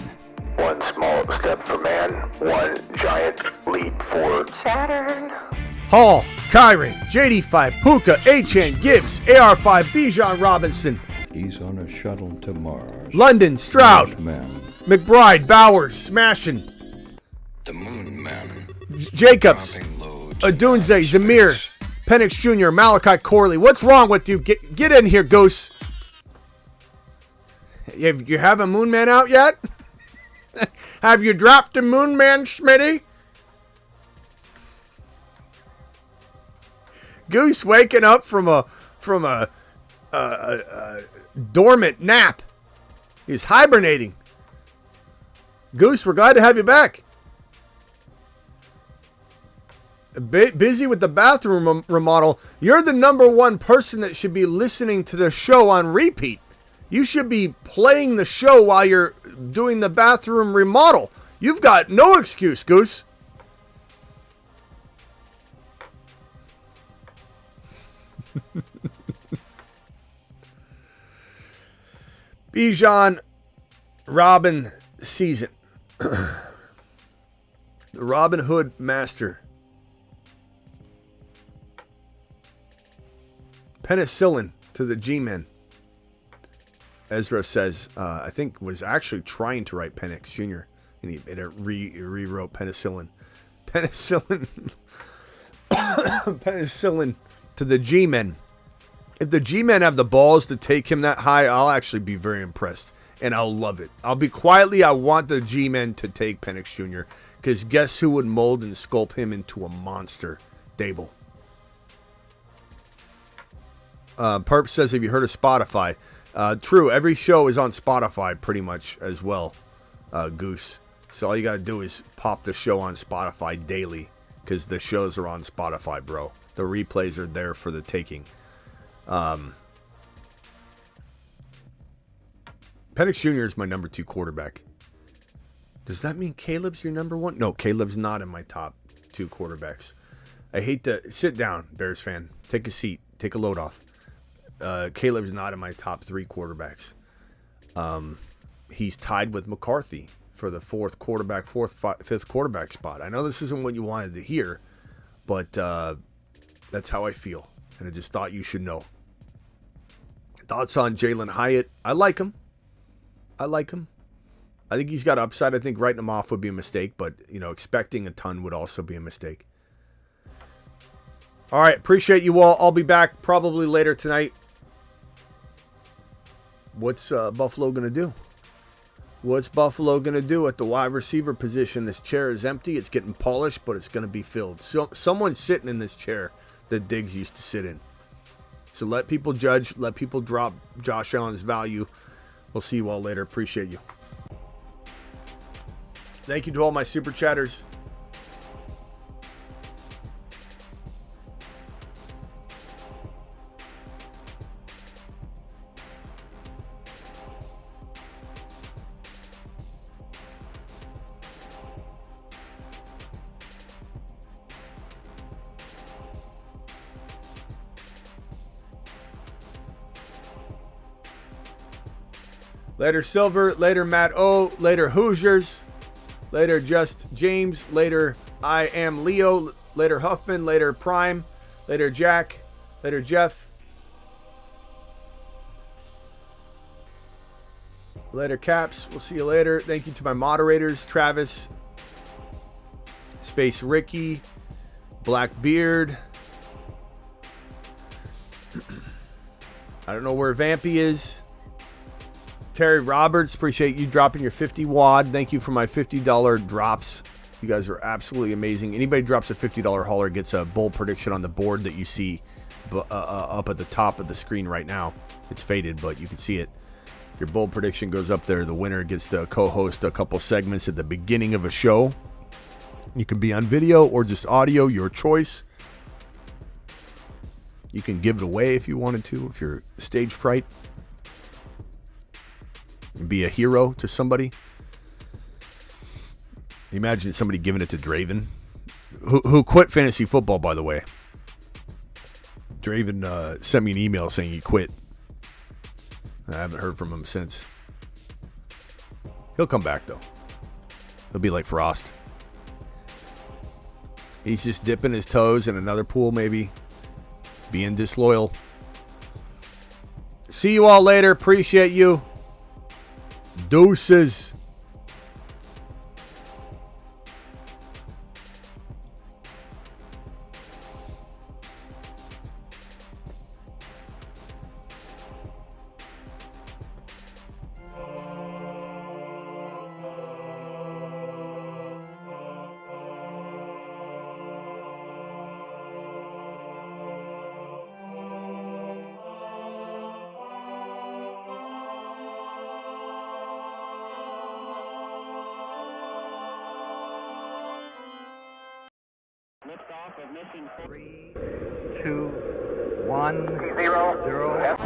One small step for man, one giant leap for Saturn. Hall, Kyron, JD5, Puka, HN, Gibbs, AR5, Bijan Robinson. He's on a shuttle to Mars. London, Stroud, McBride, Bowers, smashing. The Moon Man. Jacobs, Adunze, Zamir, Penix Jr., Malachi Corley. What's wrong with you? Get in here, Goose. You have a Moon Man out yet? Have you dropped a Moon Man, Smitty? Goose waking up from a dormant nap. He's hibernating. Goose, we're glad to have you back. Busy with the bathroom remodel. You're the number one person that should be listening to the show on repeat. You should be playing the show while you're doing the bathroom remodel. You've got no excuse, Goose. Bijan Robin season. The Robin Hood master. Penicillin to the G-men. Ezra says, I think was actually trying to write Penix Jr. and he rewrote penicillin. Penicillin. Penicillin to the G-men. If the G-men have the balls to take him that high, I'll actually be very impressed. And I'll love it. I'll be quietly, I want the G-men to take Penix Jr. Because guess who would mold and sculpt him into a monster? Dable. Perp says, have you heard of Spotify? True, every show is on Spotify pretty much as well, Goose. So all you got to do is pop the show on Spotify daily because the shows are on Spotify, bro. The replays are there for the taking. Penix Jr. is my number 2 quarterback. Does that mean Caleb's your number 1? No, Caleb's not in my top 2 quarterbacks. I hate to... Sit down, Bears fan. Take a seat. Take a load off. Caleb's not in my top 3 quarterbacks. He's tied with McCarthy for the 5th quarterback spot. I know this isn't what you wanted to hear, but that's how I feel. And I just thought you should know. Thoughts on Jalen Hyatt? I like him. I think he's got upside. I think writing him off would be a mistake, but expecting a ton would also be a mistake. All right, appreciate you all. I'll be back probably later tonight. What's Buffalo going to do? What's Buffalo going to do at the wide receiver position? This chair is empty. It's getting polished, but it's going to be filled. So someone's sitting in this chair that Diggs used to sit in. So let people judge. Let people drop Josh Allen's value. We'll see you all later. Appreciate you. Thank you to all my super chatters. Later Silver, later Matt O, later Hoosiers, later Just James, later I Am Leo, later Huffman, later Prime, later Jack, later Jeff, later Caps. We'll see you later. Thank you to my moderators, Travis, Space Ricky, Blackbeard. I don't know where Vampy is. Terry Roberts, appreciate you dropping your 50 wad. Thank you for my $50 drops. You guys are absolutely amazing. Anybody drops a $50 hauler gets a bold prediction on the board that you see up at the top of the screen right now. It's faded, but you can see it. Your bold prediction goes up there. The winner gets to co-host a couple segments at the beginning of a show. You can be on video or just audio, your choice. You can give it away if you wanted to, if you're stage fright. Be a hero to somebody. Imagine somebody giving it to Draven, who quit fantasy football, by the way. Draven sent me an email saying he quit. I haven't heard from him since. He'll come back, though. He'll be like Frost. He's just dipping his toes in another pool, maybe. Being disloyal. See you all later. Appreciate you. Deuces. Liftoff of mission 3, 2, 1, 0.